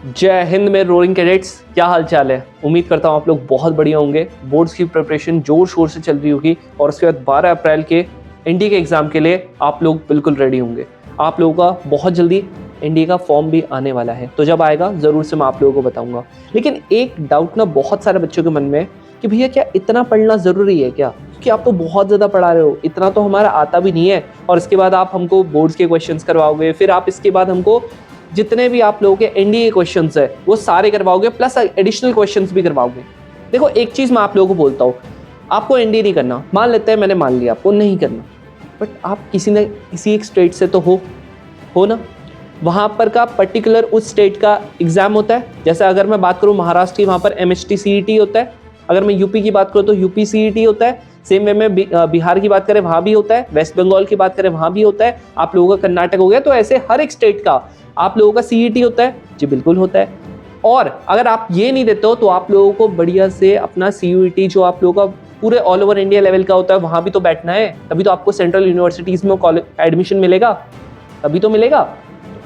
जय हिंद मेरे rolling cadets, क्या हाल चाल है। उम्मीद करता हूँ आप लोग बहुत बढ़िया होंगे। बोर्ड्स की प्रिपरेशन जोर शोर से चल रही होगी और उसके बाद 12 अप्रैल के एनडीए के एग्ज़ाम के लिए आप लोग बिल्कुल रेडी होंगे। आप लोगों का बहुत जल्दी एनडीए का फॉर्म भी आने वाला है, तो जब आएगा ज़रूर से मैं आप लोगों को बताऊंगा। लेकिन एक डाउट ना बहुत सारे बच्चों के मन में है कि भैया क्या इतना पढ़ना ज़रूरी है क्या, क्योंकि आप तो बहुत ज़्यादा पढ़ा रहे हो, इतना तो हमारा आता भी नहीं है। और इसके बाद आप हमको बोर्ड्स के क्वेश्चंस करवाओगे, फिर आप इसके बाद हमको जितने भी आप लोगों के एनडीए क्वेश्चंस है वो सारे करवाओगे, प्लस एडिशनल क्वेश्चंस भी करवाओगे। देखो एक चीज़ मैं आप लोगों को बोलता हूँ, आपको एनडीए नहीं करना, मान लेते हैं मैंने मान लिया आपको नहीं करना, बट आप किसी एक स्टेट से तो हो ना, वहाँ पर का पर्टिकुलर उस स्टेट का एग्ज़ाम होता है। जैसे अगर मैं बात करूँ महाराष्ट्र की, वहाँ पर MHT CET होता है। अगर मैं यूपी की बात करूँ तो UP CET होता है। सेम वे में बिहार की बात करें वहाँ भी होता है, वेस्ट बंगाल की बात करें वहाँ भी होता है, आप लोगों का कर्नाटक हो गया। तो ऐसे हर एक स्टेट का आप लोगों का CET होता है जी, बिल्कुल होता है। और अगर आप ये नहीं देते हो तो आप लोगों को बढ़िया से अपना CUET जो आप लोगों का पूरे ऑल ओवर इंडिया लेवल का होता है वहाँ भी तो बैठना है, तभी तो आपको सेंट्रल यूनिवर्सिटीज़ में एडमिशन मिलेगा, तभी तो मिलेगा।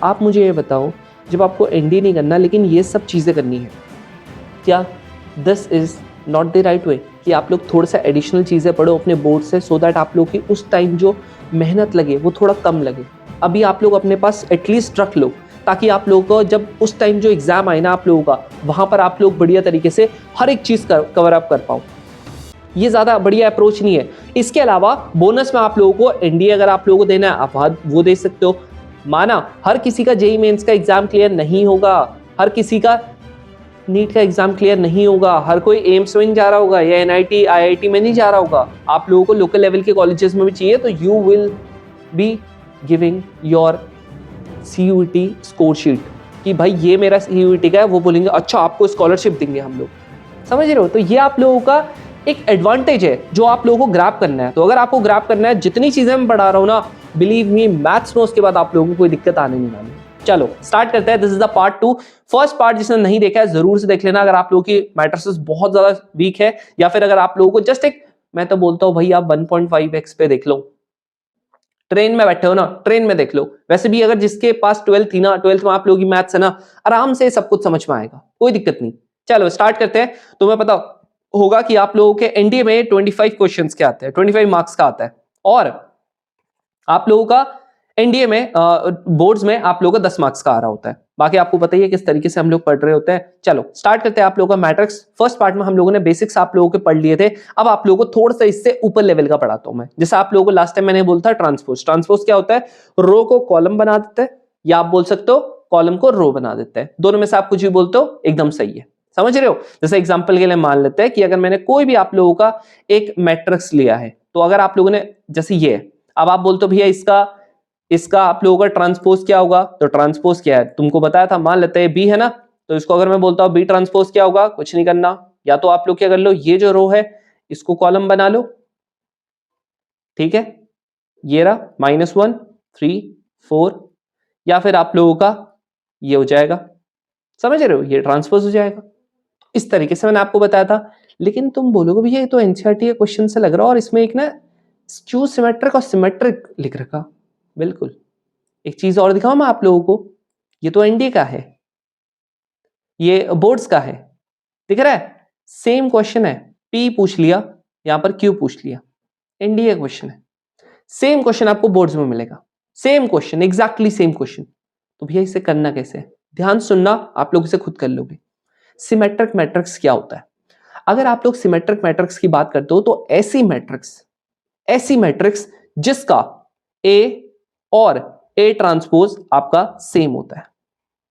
आप मुझे ये बताओ, जब आपको एनडीए नहीं करना लेकिन ये सब चीज़ें करनी है, क्या this is not the right way कि आप लोग थोड़ा सा एडिशनल चीज़ें पढ़ो अपने बोर्ड से, सो दैट आप लोग की उस टाइम जो मेहनत लगे वो थोड़ा कम लगे। अभी आप लोग अपने पास एटलीस्ट रख लो, ताकि आप लोगों को जब उस टाइम जो एग्ज़ाम आए ना आप लोगों का, वहाँ पर आप लोग बढ़िया तरीके से हर एक चीज़ कवर अप कर पाओ। ये ज़्यादा बढ़िया अप्रोच नहीं है। इसके अलावा बोनस में आप लोगों को एनडीए अगर आप लोगों को देना है आप वो दे सकते हो। माना हर किसी का जेईई मेंस का एग्जाम क्लियर नहीं होगा, हर किसी का नीट का एग्जाम क्लियर नहीं होगा, हर कोई एम्स में नहीं जा रहा होगा या NIT IIT में नहीं जा रहा होगा। आप लोगों को लोकल लेवल के कॉलेजेस में भी चाहिए, तो you will be giving your CUET score sheet कि भाई ये मेरा CUET का है, वो बोलेंगे अच्छा आपको स्कॉलरशिप देंगे हम लोग। समझ रहे हो? तो ये आप लोगों का एक एडवांटेज है जो आप लोगों को ग्रैब करना है। तो अगर आपको ग्रैब करना है, जितनी चीजें मैं पढ़ा रहा हूँ ना, बिलीव मी मैथ्स में उसके बाद आप लोगों को कोई दिक्कत आने नहीं वाली। चलो स्टार्ट करते हैं। This is the part 2। First part जिसने नहीं देखा है जरूर से देख लेना, अगर आप लोगों की मैट्रिसेस बहुत ज्यादा वीक है, या फिर अगर आप लोगों को जस्ट एक, मैं तो बोलता हूँ भाई आप 1.5x पे देख लो। ट्रेन में बैठे हो ना, ट्रेन में देख लो। वैसे भी अगर जिसके पास 12th थी ना, 12th में आप लोगों की मैथ्स है ना, आराम से सब कुछ समझ में आएगा, कोई दिक्कत नहीं। चलो स्टार्ट करते हैं। तुम्हें पता होगा कि आप लोगों के एनडीए में 25 क्वेश्चंस के आते हैं, 25 मार्क्स का आता है, और आप लोगों का एनडीए में बोर्ड्स में आप लोगों का 10 मार्क्स का आ रहा होता है। बाकी आपको पता ही है किस तरीके से हम लोग पढ़ रहे होते हैं। चलो स्टार्ट करते हैं आप लोगों का मैट्रिक्स। फर्स्ट पार्ट में हम लोगों ने बेसिक्स आप लोगों के पढ़ लिए थे, अब आप लोगों को थोड़ा सा इससे ऊपर लेवल का पढ़ाता हूं मैं। जैसे आप लोगों को लास्ट टाइम मैंने बोला था ट्रांसपोज। ट्रांसपोज क्या होता है? रो को कॉलम बना देते हैं, या आप बोल सकते हो कॉलम को रो बना देते हैं। दोनों में से आप कुछ भी बोलते हो, एकदम सही है। समझ रहे हो? जैसे एग्जाम्पल के लिए मान लेते हैं कि अगर मैंने कोई भी आप लोगों का एक मैट्रिक्स लिया है, तो अगर आप लोगों ने जैसे ये है, अब आप बोलते हो भैया इसका आप लोगों का ट्रांसपोज क्या होगा? तो ट्रांसपोज क्या है तुमको बताया था, मान लेते हैं बी है ना, तो इसको अगर मैं बोलता हूं बी ट्रांसपोज क्या होगा, कुछ नहीं करना, या तो आप लोग क्या कर लो, ये जो रो है इसको कॉलम बना लो, ठीक है, ये रहा -1 3 4, या फिर आप लोगों का ये हो जाएगा, समझ रहे हो, ये ट्रांसपोज हो जाएगा। इस तरीके से मैंने आपको बताया था। लेकिन तुम बोलोगे भैया ये तो एनसीईआरटी के क्वेश्चन से लग रहा है, और इसमें एक ना स्क्यू सिमेट्रिक और सिमेट्रिक लिख रखा। बिल्कुल, एक चीज और दिखाऊं मैं आप लोगों को, ये तो एनडीए का है, ये बोर्ड्स का है, दिख रहा है? सेम क्वेश्चन है, पी पूछ लिया, यहां पर क्यू पूछ लिया, एनडीए क्वेश्चन है। सेम क्वेश्चन आपको बोर्ड्स में मिलेगा, same question, exactly same question. तो भैया इसे करना कैसे है? ध्यान सुनना, आप लोग इसे खुद कर लोगे। सिमेट्रिक मैट्रिक्स क्या होता है? अगर आप लोग सिमेट्रिक मैट्रिक्स की बात करते हो तो ऐसी मैट्रिक्स जिसका ए और ए ट्रांसपोज आपका सेम होता है,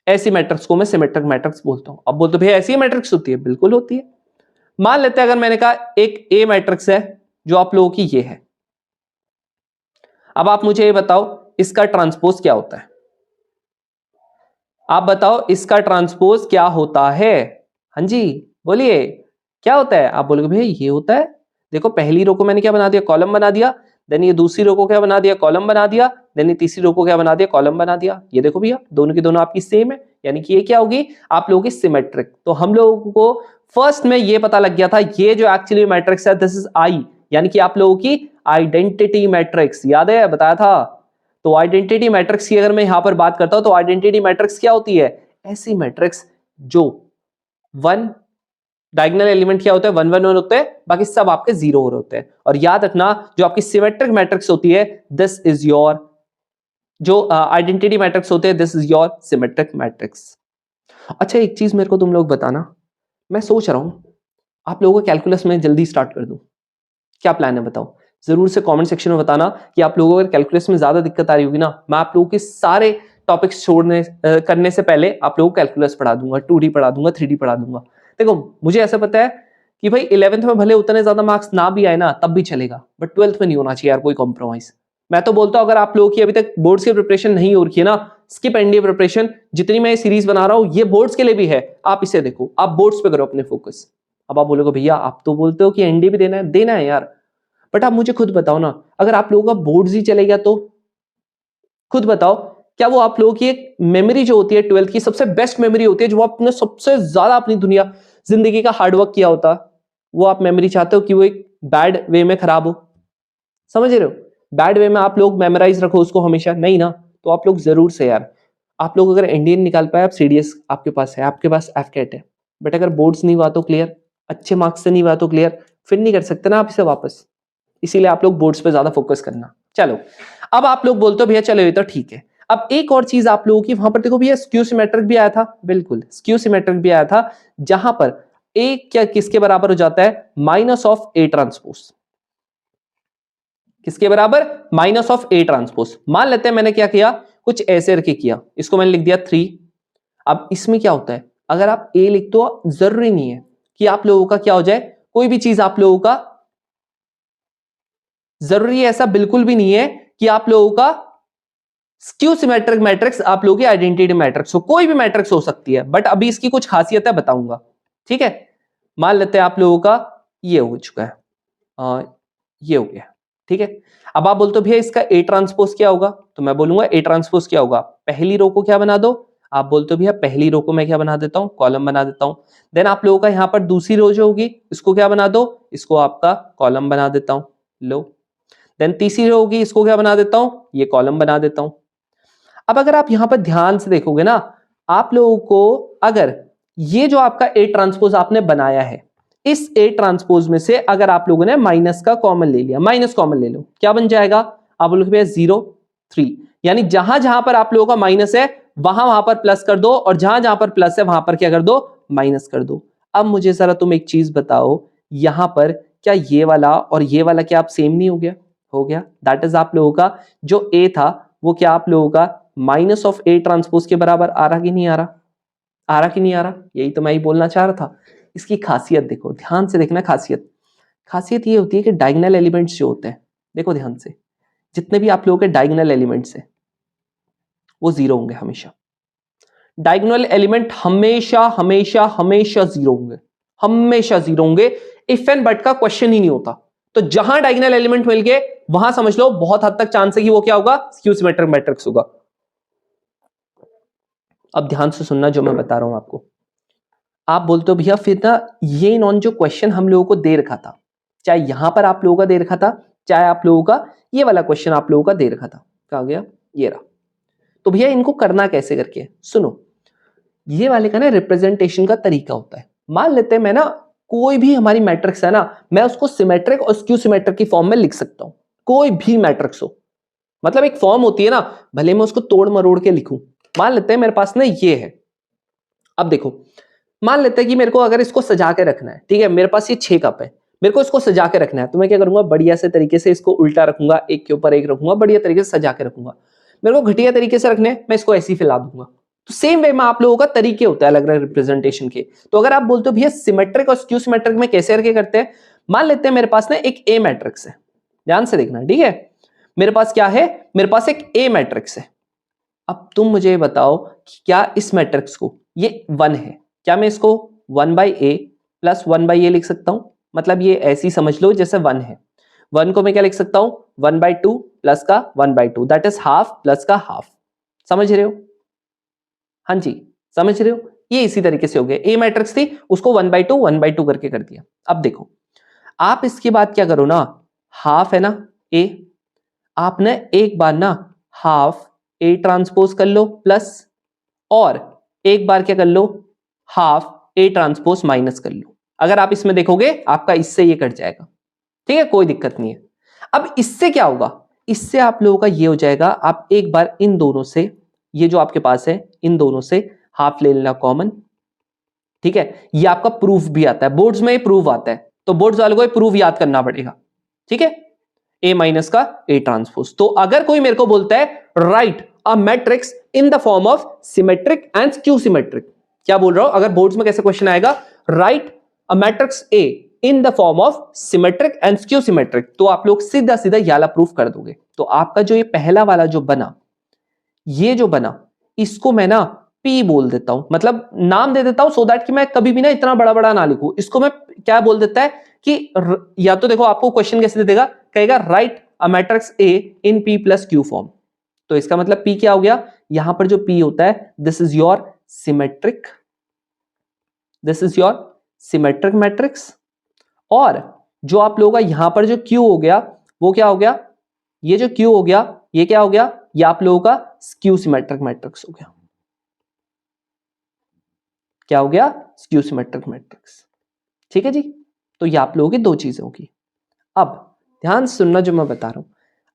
ऐसी मैट्रिक्स को मैं सिमेट्रिक मैट्रिक्स बोलता हूं। अब बोलते भैया ऐसी मैट्रिक्स होती है? बिल्कुल होती है। मान लेते हैं अगर मैंने कहा एक ए मैट्रिक्स है जो आप लोगों की ये है, अब आप मुझे ये बताओ इसका ट्रांसपोज क्या होता है? आप बताओ इसका ट्रांसपोज क्या होता है? हाँ जी बोलिए, क्या होता है? आप बोलोगे भैया ये होता है, देखो पहली रो को मैंने क्या बना दिया, कॉलम बना दिया, देन ये दूसरी रो को क्या बना दिया, कॉलम बना दिया, देन ये तीसरी रो को क्या बना दिया, कॉलम बना दिया। ये देखो भैया दोनों की दोनों आपकी सेम है, यानी कि ये क्या होगी आप लोगों की सिमेट्रिक। तो हम लोगों को फर्स्ट में ये पता लग गया था, ये जो एक्चुअली मैट्रिक्स है दिस इज आई, यानी कि आप लोगों की आइडेंटिटी मैट्रिक्स, याद है बताया था। तो आइडेंटिटी मैट्रिक्स की अगर मैं यहां पर बात करता हूं तो आइडेंटिटी मैट्रिक्स क्या होती है? ऐसी मैट्रिक्स जो 1 डायगोनल एलिमेंट क्या होता है, 1 1 1 होते हैं, बाकी सब आपके 0 हो रहे होते हैं। और याद रखना जो आपकी सिमेट्रिक मैट्रिक्स होती है, दिस इज योर, जो आइडेंटिटी मैट्रिक्स होते हैं, this is your symmetric matrix. अच्छा एक चीज मेरे को तुम लोग बताना, मैं सोच रहा हूं आप लोगों को कैलकुलस में जल्दी स्टार्ट कर दूं, क्या प्लान है बताओ? जरूर से कमेंट सेक्शन में बताना कि आप लोगों को कैलकुलस में ज्यादा दिक्कत आ रही होगी ना, मैं आप लोगों के सारे टॉपिक्स छोड़ने करने से पहले आप लोगों को कैलकुलस पढ़ा दूंगा, 2D पढ़ा दूंगा, 3D पढ़ा दूंगा। देखो मुझे ऐसा पता है कि भाई 11th में भले उतने ज्यादा मार्क्स ना भी आए ना तब भी चलेगा, बट 12th में नहीं होना चाहिए यार कोई कॉम्प्रोमाइज। मैं तो बोलता हूं अगर आप लोगों की अभी तक बोर्ड्स की प्रिपरेशन नहीं हो रखी है ना, स्किप एनडीए प्रिपरेशन, जितनी मैं ये सीरीज बना रहा हूं ये बोर्ड्स के लिए भी है, आप इसे देखो, आप बोर्ड्स पे करो अपने फोकस। अब आप बोलोगे भैया आप तो बोलते हो कि एनडीए भी देना है यार, बट आप मुझे खुद बताओ ना, अगर आप लोगों का बोर्ड्स ही चलेगा तो खुद बताओ क्या वो आप लोगों की एक मेमोरी जो होती है 12th की सबसे बेस्ट मेमोरी होती है, जो आपने सबसे ज्यादा अपनी दुनिया जिंदगी का हार्डवर्क किया होता, वो आप मेमोरी चाहते हो कि वो एक बैड वे में खराब हो? समझ रहे हो? बैड वे में आप लोग मेमोराइज रखो उसको हमेशा, नहीं ना? तो आप लोग जरूर से यार, आप लोग अगर इंडियन निकाल पाए, आप सीडीएस आपके पास है, आपके पास एफकेट है, बट अगर बोर्ड्स नहीं हुआ तो क्लियर, अच्छे मार्क्स से नहीं हुआ तो क्लियर, फिर नहीं कर सकते ना आप इसे वापस। इसीलिए आप लोग बोर्ड्स पे ज्यादा फोकस करना। चलो अब आप लोग बोलते हो भैया चलो ये तो ठीक है, अब एक और चीज आप लोगों की वहां पर देखो भैया, स्क्यू सिमेट्रिक भी आया था, बिल्कुल स्क्यू सिमेट्रिक भी आया था, जहां पर ए क्या किसके बराबर हो जाता है, माइनस ऑफ ए ट्रांसपोज। किसके बराबर? Minus of A transpose. मान लेते हैं मैंने क्या किया, कुछ ऐसे रखे किया, इसको मैंने लिख दिया 3। अब इसमें क्या होता है, अगर आप ए लिख दो जरूरी नहीं है कि आप लोगों का क्या हो जाए, कोई भी चीज आप लोगों का जरूरी है, ऐसा बिल्कुल भी नहीं है कि आप लोगों का स्क्यू सिमेट्रिक मैट्रिक्स आप लोगों की आइडेंटिटी मैट्रिक्स हो, कोई भी मैट्रिक्स हो सकती है, बट अभी इसकी कुछ खासियत है बताऊंगा, ठीक है? मान लेते हैं आप लोगों का ये हो चुका है, ये हो गया, ठीक है? अब आप बोलते हो भैया इसका ए ट्रांसपोज क्या होगा, तो मैं बोलूंगा ए ट्रांसपोज क्या होगा, पहली रो को क्या बना दो, आप बोलते हो भैया पहली रो को मैं क्या बना देता हूं, कॉलम बना देता हूं। देन आप लोगों का यहां पर दूसरी रो जो होगी इसको क्या बना दो, इसको आपका कॉलम बना देता हूं, लो। देन तीसरी रो होगी, इसको क्या बना देता हूं, ये कॉलम बना देता हूं। अब अगर आप यहां पर ध्यान से देखोगे ना, आप लोगों को अगर ये जो आपका ए ट्रांसपोज आपने बनाया है, इस ए ट्रांसपोज में से अगर आप लोगों ने माइनस का कॉमन ले लिया, माइनस कॉमन ले लो, क्या बन जाएगा, आप बोलोगे भैया 0 3, यानी जहां जहां पर आप लोगों का माइनस है वहां वहां पर प्लस कर दो, और जहां जहां पर प्लस है वहां पर क्या कर दो, माइनस कर दो। अब मुझे जरा तुम एक चीज बताओ, यहां पर क्या ये वाला और ये वाला क्या आप सेम नहीं हो गया? हो गया। दैट इज आप लोगों का जो ए था वो क्या आप लोगों का माइनस ऑफ ए ट्रांसपोज के बराबर आ रहा कि नहीं आ रहा? आ रहा कि नहीं आ रहा? यही तो मैं ही बोलना चाह रहा था। इसकी खासियत देखो, ध्यान से देखना खासियत। खासियत ये होती है कि डायगोनल एलिमेंट्स जो होते हैं, देखो ध्यान से, जितने भी आप लोगों के डायगोनल एलिमेंट्स हैं वो 0 होंगे हमेशा। डायगोनल एलिमेंट हमेशा हमेशा हमेशा 0 होंगे, हमेशा 0 होंगे। इफ एंड बट का क्वेश्चन ही नहीं होता। तो जहां डायगोनल एलिमेंट मिल गए वहां समझ लो बहुत हद तक चांस है कि वो क्या होगा, स्क्यू सिमेट्रिक मैट्रिक्स होगा। अब ध्यान से सुनना जो मैं बता रहा हूं आपको। आप बोलते हो भैया फिर ना ये नॉन जो क्वेश्चन हम लोगों को दे रखा था, चाहे यहां पर आप लोगों का दे रखा था, चाहे आप लोगों का ये वाला क्वेश्चन आप लोगों का दे रखा था, कहा गया ये रहा, तो भैया इनको करना कैसे करके सुनो। ये वाले का ना रिप्रेजेंटेशन का तरीका होता है। मान लेते हैं मैं ना कोई भी हमारी मैट्रिक्स है ना, मैं उसको सिमेट्रिक और स्क्यू सिमेट्रिक की फॉर्म में लिख सकता हूं, कोई भी मैट्रिक्स हो। मतलब एक फॉर्म होती है ना, भले मैं उसको तोड़ मरोड़ के लिखूं। मान लेते हैं मेरे पास ना ये है, अब देखो मान लेते हैं कि मेरे को अगर इसको सजा के रखना है, ठीक है, मेरे पास ये 6 कप है, मेरे को इसको सजा के रखना है, तो मैं क्या करूंगा, बढ़िया से तरीके से इसको उल्टा रखूंगा, एक के ऊपर एक रखूंगा, बढ़िया तरीके से सजा के रखूंगा। मेरे को घटिया तरीके से रखने, मैं इसको ऐसे ही फैला दूंगा। तो सेम वे में आप लोगों का तरीके होता है अलग अलग रिप्रेजेंटेशन के। तो अगर आप बोलते हो भैया सिमेट्रिक और स्क्यू सिमेट्रिक में कैसे करके करते हैं, मान लेते हैं मेरे पास ना एक ए मैट्रिक्स है, ध्यान से देखना, ठीक है, मेरे पास क्या है, मेरे पास एक ए मैट्रिक्स है। अब तुम मुझे बताओ कि क्या इस मैट्रिक्स को, ये 1 है, क्या मैं इसको 1/a प्लस 1/a लिख सकता हूं? मतलब ये ऐसी समझ लो जैसे 1 है, 1 को मैं क्या लिख सकता हूं, 1/2 प्लस का 1/2, दैट इज हाफ प्लस का हाफ। समझ रहे हो? हाँ जी, समझ रहे हो? ये इसी तरीके से हो गया, ए मैट्रिक्स थी उसको 1/2 1/2 करके कर दिया। अब देखो आप इसके बाद क्या करो ना, हाफ है ना ए, आपने एक बार ना हाफ ए ट्रांसपोज कर लो प्लस, और एक बार क्या कर लो, हाफ ए ट्रांसपोज माइनस कर लूं। अगर आप इसमें देखोगे आपका इससे ये कट जाएगा, ठीक है, कोई दिक्कत नहीं है। अब इससे क्या होगा, इससे आप लोगों का ये हो जाएगा, आप एक बार इन दोनों से, ये जो आपके पास है इन दोनों से हाफ ले लेना कॉमन, ठीक है। ये आपका प्रूफ भी आता है, बोर्ड्स में ये प्रूफ आता है, तो बोर्ड्स वालों को ये प्रूफ याद करना पड़ेगा, ठीक है। ए माइनस का ए ट्रांसपोज। तो अगर कोई मेरे को बोलता है right a matrix in the form of symmetric and skew symmetric, क्या बोल रहा हूं, अगर बोर्ड्स में कैसे क्वेश्चन आएगा, right a matrix A in the form of symmetric and skew symmetric, तो आप लोग सीधा सीधा ये वाला प्रूफ कर दोगे। तो आपका जो ये पहला वाला जो बना, ये जो बना, इसको मैं ना पी बोल देता हूं, मतलब नाम दे देता हूं सो दैट कि मैं कभी भी ना इतना बड़ा बड़ा ना लिखूं। इसको मैं क्या बोल देता है कि या तो देखो आपको क्वेश्चन कैसे दे देगा, कहेगा right a matrix A in P plus Q form. तो इसका मतलब पी क्या हो गया, यहां पर जो पी होता है this is your symmetric, this is your symmetric matrix. और जो आप लोगों का यहां पर जो क्यू हो गया वो क्या हो गया, ये जो क्यू हो गया ये क्या हो गया, ये आप लोगों का स्क्यू सिमेट्रिक मैट्रिक्स हो गया। क्या हो गया, स्क्यू सिमेट्रिक मैट्रिक्स, ठीक है जी। तो ये आप लोगों की दो चीजें होगी। अब ध्यान सुनना जो मैं बता रहा हूं,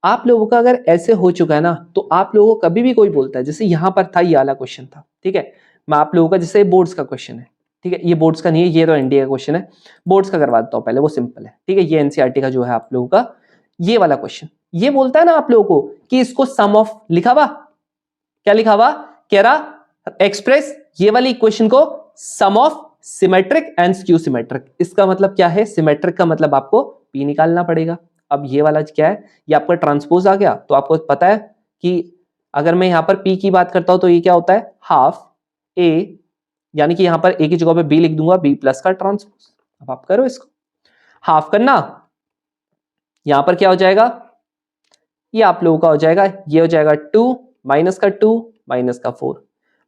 आप लोगों का अगर ऐसे हो चुका है ना, तो आप लोगों को कभी भी कोई बोलता है, जैसे यहां पर था ये वाला क्वेश्चन था, ठीक है, मैं आप लोगों का जैसे बोर्ड्स का क्वेश्चन है, ठीक है, ये बोर्ड्स का नहीं है, ये तो एनडीए का क्वेश्चन है, बोर्ड्स का करवा देता हूं पहले, वो सिंपल है, ठीक है। ये एनसीईआरटी का जो है आप लोगों का ये वाला क्वेश्चन, ये बोलता है ना आप लोगों को कि इसको सम ऑफ लिखा हुआ, क्या लिखा हुआ, कह रहा एक्सप्रेस ये वाली इक्वेशन को sum of symmetric and skew symmetric. इसका मतलब क्या है, सिमेट्रिक का मतलब आपको पी निकालना पड़ेगा। अब ये वाला क्या है, ये आपका ट्रांसपोज आ गया, तो आपको पता है कि अगर मैं यहां पर पी की बात करता हूं तो ये क्या होता है, हाफ ए, यानी कि यहां पर ए की जगह पे बी लिख दूंगा, बी प्लस का ट्रांसपोज। अब आप करो इसको हाफ करना, यहां पर क्या हो जाएगा, ये आप लोगों का हो जाएगा, ये हो जाएगा 2 माइनस का 2 माइनस का 4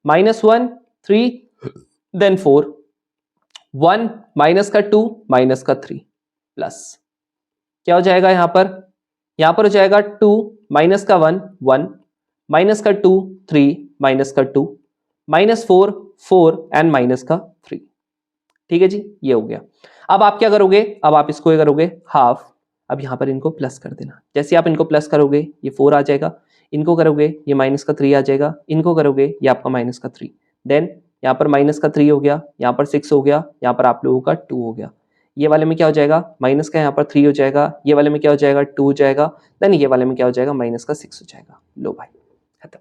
माइनस 1 3 देन 4 1 माइनस का 2 माइनस का 3 प्लस क्या हो जाएगा, यहां पर हो जाएगा 2 माइनस का 1 1 माइनस का 2 3 माइनस का 2 माइनस 4 4 एंड माइनस का 3, ठीक है जी, ये हो गया। अब आप क्या करोगे, अब आप इसको करोगे हाफ, अब यहां पर इनको प्लस कर देना, जैसे आप इनको प्लस करोगे ये 4 आ जाएगा, इनको करोगे ये माइनस का 3 आ जाएगा, इनको करोगे ये आपका माइनस का 3, देन यहाँ पर माइनस का 3 हो गया, यहाँ पर 6 हो गया, यहाँ पर आप लोगों का 2 हो गया, ये वाले में क्या हो जाएगा, माइनस का यहाँ पर 3 हो जाएगा, ये वाले में क्या हो जाएगा 2 हो जाएगा, देन ये वाले में क्या हो जाएगा माइनस का 6 हो जाएगा। लो भाई खत्म,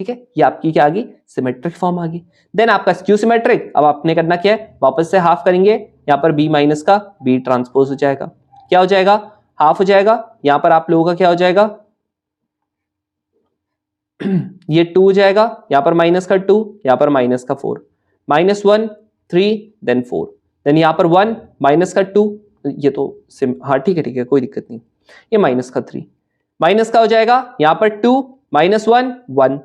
ठीक है, ये आपकी क्या आ गई, सिमेट्रिक फॉर्म आ गई। देन आपका स्क्यू सिमेट्रिक, अब आपने करना क्या है, वापस से हाफ करेंगे, यहाँ पर बी माइनस का बी ट्रांसपोज हो जाएगा, क्या हो जाएगा, हाफ हो जाएगा, यहां पर आप लोगों का क्या हो जाएगा ये 2 हो जाएगा, यहां पर माइनस का 2, यहां पर माइनस का 4 माइनस 1 3 देन 4 देन यहां पर 1 माइनस का 2, ये तो हाँ ठीक है कोई दिक्कत नहीं, ये माइनस का 3 माइनस का हो जाएगा, यहां पर 2 माइनस 1 1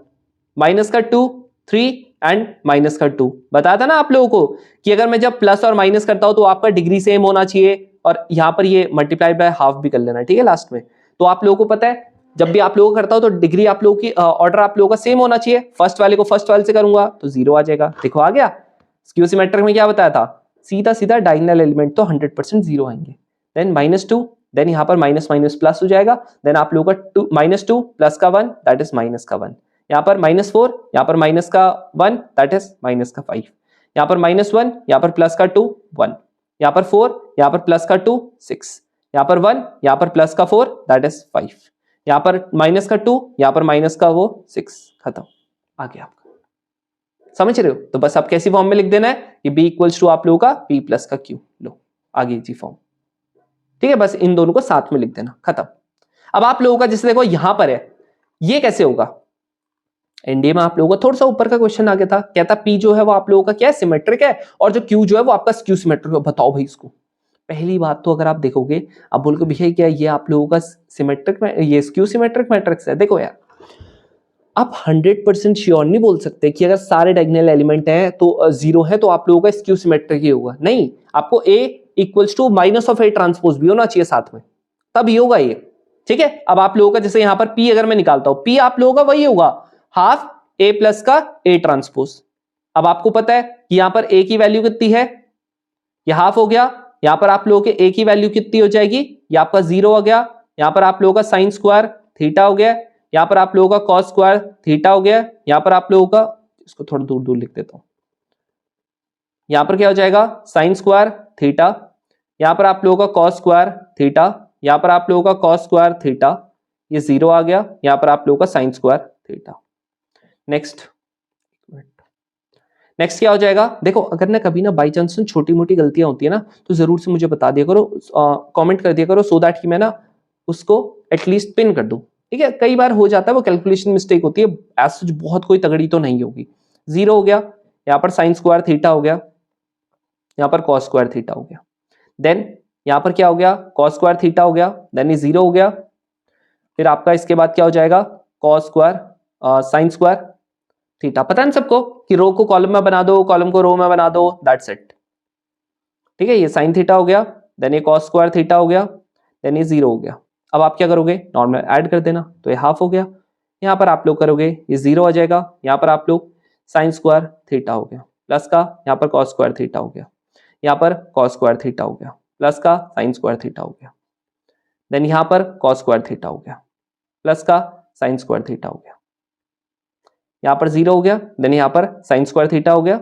माइनस का 2 3 एंड माइनस का 2। बताया था ना आप लोगों को कि अगर मैं जब प्लस और माइनस करता हूं तो आपका डिग्री सेम होना चाहिए, और यहां पर ये मल्टीप्लाई बाय हाफ भी कर लेना, ठीक है लास्ट में। तो आप लोगों को पता है जब भी आप लोगों को करता हो तो डिग्री आप लोगों की ऑर्डर आप लोगों का सेम होना चाहिए, फर्स्ट वाले को फर्स्ट वाले से करूंगा तो 0 आ जाएगा, देखो आ गया। स्क्यू सिमेट्रिक में क्या बताया था, सीधा सीधा डायगोनल एलिमेंट तो 100% 0 आएंगे, देन -2, देन यहां पर माइनस माइनस प्लस हो जाएगा, देन आप लोगों का -2 प्लस का 1 दैट इज माइनस का 1, यहाँ पर -4, यहाँ पर माइनस का 1 दैट इज माइनस का 5, यहाँ पर -1, यहाँ पर प्लस का 2 1, यहाँ पर 4, यहाँ पर प्लस का 2 6, यहाँ पर 1, यहाँ पर प्लस का 4 दैट इज 5, यहाँ पर माइनस का 2, यहाँ पर माइनस का वो 6, खत्म, आ गया आपका। समझ रहे हो, तो बस आप कैसी फॉर्म में लिख देना है कि b इक्वल्स टू आप लोगों का p प्लस का q, लो आ गई जी फॉर्म, ठीक है, बस इन दोनों को साथ में लिख देना, खत्म। अब आप लोगों का जैसे देखो यहां पर है, ये कैसे होगा, एनडीए में आप लोगों का थोड़ा सा ऊपर का क्वेश्चन आ गया था, कहता पी जो है वो आप लोगों का क्या है, सिमेट्रिक है, और जो क्यू जो है वो आपका स्क्यू सिमेट्रिक है। बताओ भाई इसको, पहली बात तो अगर आप देखोगे, अब बोल के भैया क्या ये आप लोगों का सिमेट्रिक में ये स्क्यू सिमेट्रिक मैट्रिक्स है, देखो यार आप 100% श्योर नहीं बोल सकते कि अगर सारे डायगोनल एलिमेंट हैं तो 0 है तो आप लोगों का स्क्यू सिमेट्रिक ही होगा, नहीं, आपको a equals to minus of a transpose भी होना चाहिए साथ में, तब ये होगा ये, ठीक है। अब आप लोगों का जैसे यहां पर p अगर मैं निकालता हूं, p आप लोगों का वही होगा हाफ a प्लस का a ट्रांसपोज। अब आपको पता है कि यहां पर a की वैल्यू कितनी है, ये हाफ हो गया। यहां पर आप लोगों के a की वैल्यू कितनी हो जाएगी, ये आपका 0 हो गया। यहां पर आप लोगों का साइन स्क्वायर थीटा हो गया, यहां पर आप लोगों का कॉस स्क्वायर थीटा हो गया, यहां पर आप लोगों का, इसको थोड़ा दूर दूर लिख देता हूं, यहां पर क्या हो जाएगा साइन स्क्वायर थीटा, यहां पर आप लोगों का कॉस स्क्वायर थीटा, यहां पर आप लोगों का कॉस स्क्वायर थीटा, ये 0 आ गया। यहां पर आप लोगों का साइन स्क्वायर थीटा। नेक्स्ट क्या हो जाएगा, देखो अगर ना कभी ना बाई चांस छोटी मोटी गलतियां होती है ना, तो जरूर से मुझे बता दिया करो, कमेंट कर दिया करो, सो दैट कि मैं ना उसको एटलीस्ट पिन कर दूं। ठीक है, कई बार हो जाता है, वो कैलकुलेशन मिस्टेक होती है, एज सच बहुत कोई तगड़ी तो नहीं होगी। 0 हो गया, यहाँ पर साइन स्क्वायर थीटा हो गया, यहाँ पर कॉस स्क्वायर थीटा हो गया, देन यहाँ पर क्या हो गया कॉस स्क्वायर थीटा हो गया, देन ये 0 हो गया। फिर आपका इसके बाद क्या हो जाएगा cos square sine square theta. पता है सबको कि रो को कॉलम में बना दो, कॉलम को रो में बना दो, दैट्स इट। ठीक है, ये साइन थीटा हो गया, देन ये कॉस स्क्वायर थीटा हो गया, देन ये 0 हो गया। अब आप क्या करोगे, नॉर्मल ऐड कर देना, तो ये हाफ हो गया। यहाँ पर आप लोग करोगे ये 0 आ जाएगा, यहाँ पर आप लोग साइन स्क्वायर थीटा हो गया, प्लस का यहाँ पर कॉस स्क्वायर थीटा हो गया, यहाँ पर कॉस स्क्वायर थीटा हो गया, प्लस का साइन स्क्वायर थीटा हो गया, देन यहाँ पर कॉस स्क्वायर थीटा हो गया, प्लस का साइन स्क्वायर थीटा हो गया, यहाँ पर 0 हो गया, देन यहाँ पर साइन स्क्वायर थीटा हो गया,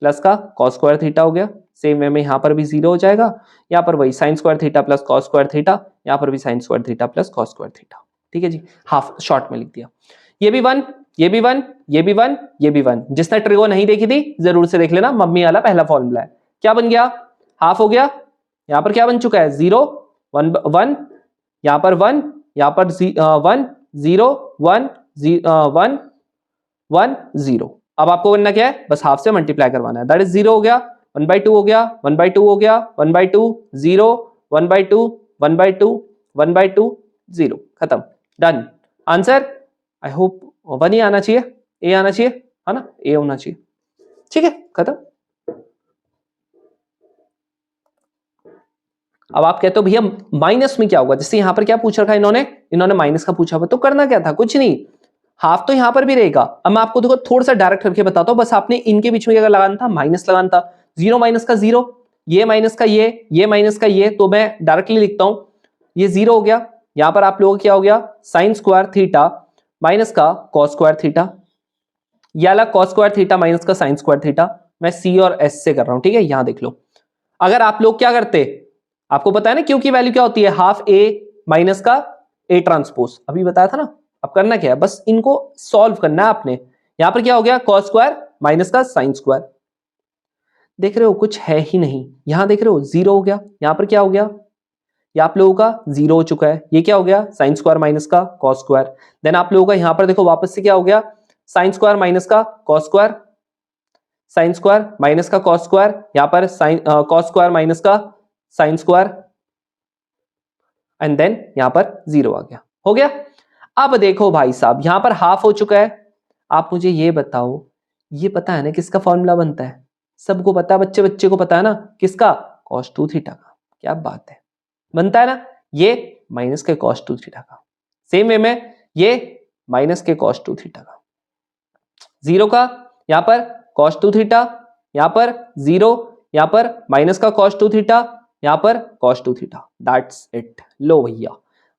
प्लस का कॉस स्क्वायर थीटा हो गया। सेम वे में यहाँ पर भी 0 हो जाएगा, यहाँ पर वही sine square theta plus cos square theta, यहाँ पर भी sine square theta plus cos square theta. ठीक है जी, हाफ शॉर्ट में लिख दिया। ये भी 1, ये भी 1, ये भी 1, ये भी 1। जिसने ट्रिगो नहीं देखी थी जरूर से देख लेना, मम्मी वाला पहला फॉर्मूला है। क्या बन गया, हाफ हो गया। यहाँ पर क्या बन चुका है 0 1 1, यहाँ पर 1, यहाँ पर 1 0 1 1 1 0। अब आपको करना क्या है, बस हाफ से मल्टीप्लाई करवाना है, दैट इज 0 हो गया, 1/2 हो गया, 1/2 हो गया, 1/2 0 1/2 1/2 1/2 0, खत्म, डन। आंसर आई होप 1 ही आना चाहिए, ए आना चाहिए, है ना, ए होना चाहिए। ठीक है, खत्म। अब आप कहते हो भैया माइनस में क्या होगा, जैसे यहां पर क्या पूछ रखा है इन्होंने माइनस का पूछा हुआ, तो करना क्या था, कुछ नहीं, हाफ तो यहां पर भी रहेगा। अब मैं आपको देखो थोड़ा सा डायरेक्ट करके बताता हूं, बस आपने इनके बीच में क्या लगाना था, माइनस लगाना था। 0 माइनस का 0, ये माइनस का ये माइनस का ये, तो मैं डायरेक्टली लिखता हूं, ये 0 हो गया। यहां पर आप लोगों को क्या हो गया, साइन स्क्वायर थीटा माइनस का कॉस स्क्वायर थीटा, ये वाला कॉस स्क्वायर थीटा माइनस का साइन स्क्वायर थीटा। मैं सी और एस से कर रहा हूं, ठीक है, यहां देख लो। अगर आप लोग क्या करते, आपको पता है ना क्यू की वैल्यू क्या होती है, हाफ ए माइनस का ए ट्रांसपोज, अभी बताया था ना। अब करना क्या है, बस इनको सॉल्व करना है आपने। यहां पर क्या हो गया कॉस स्क्वायर माइनस का साइन स्क्वायर, देख रहे हो कुछ है ही नहीं। यहां देख रहे हो 0 हो गया, यहां पर क्या हो गया, ये आप लोगों का 0 हो चुका है, ये क्या हो गया साइन स्क्वायर माइनस का कॉस स्क्वायर। देन आप लोगों का यहां पर देखो वापस से क्या हो गया, साइन स्क्वायर माइनस का cos square, sine square minus का कॉस स्क्वायर, यहां पर साइन कॉस स्क्वायर माइनस का साइन स्क्वायर, एंड देन यहां पर 0 आ गया, हो गया। अब देखो भाई साहब यहां पर हाफ हो चुका है। आप मुझे ये बताओ, ये पता है ना किसका फॉर्मूला बनता है, सबको पता है, बच्चे बच्चे को पता है ना, किसका, cos 2 थीटा का। क्या बात है, बनता है ना, ये माइनस के cos 2 थीटा का, सेम वे में ये माइनस के cos 2 थीटा का, 0 का यहां पर cos 2 थीटा, यहां पर 0, यहां पर माइनस का cos 2 थीटा, यहां पर cos 2 थीटा, दैट्स इट। लो भैया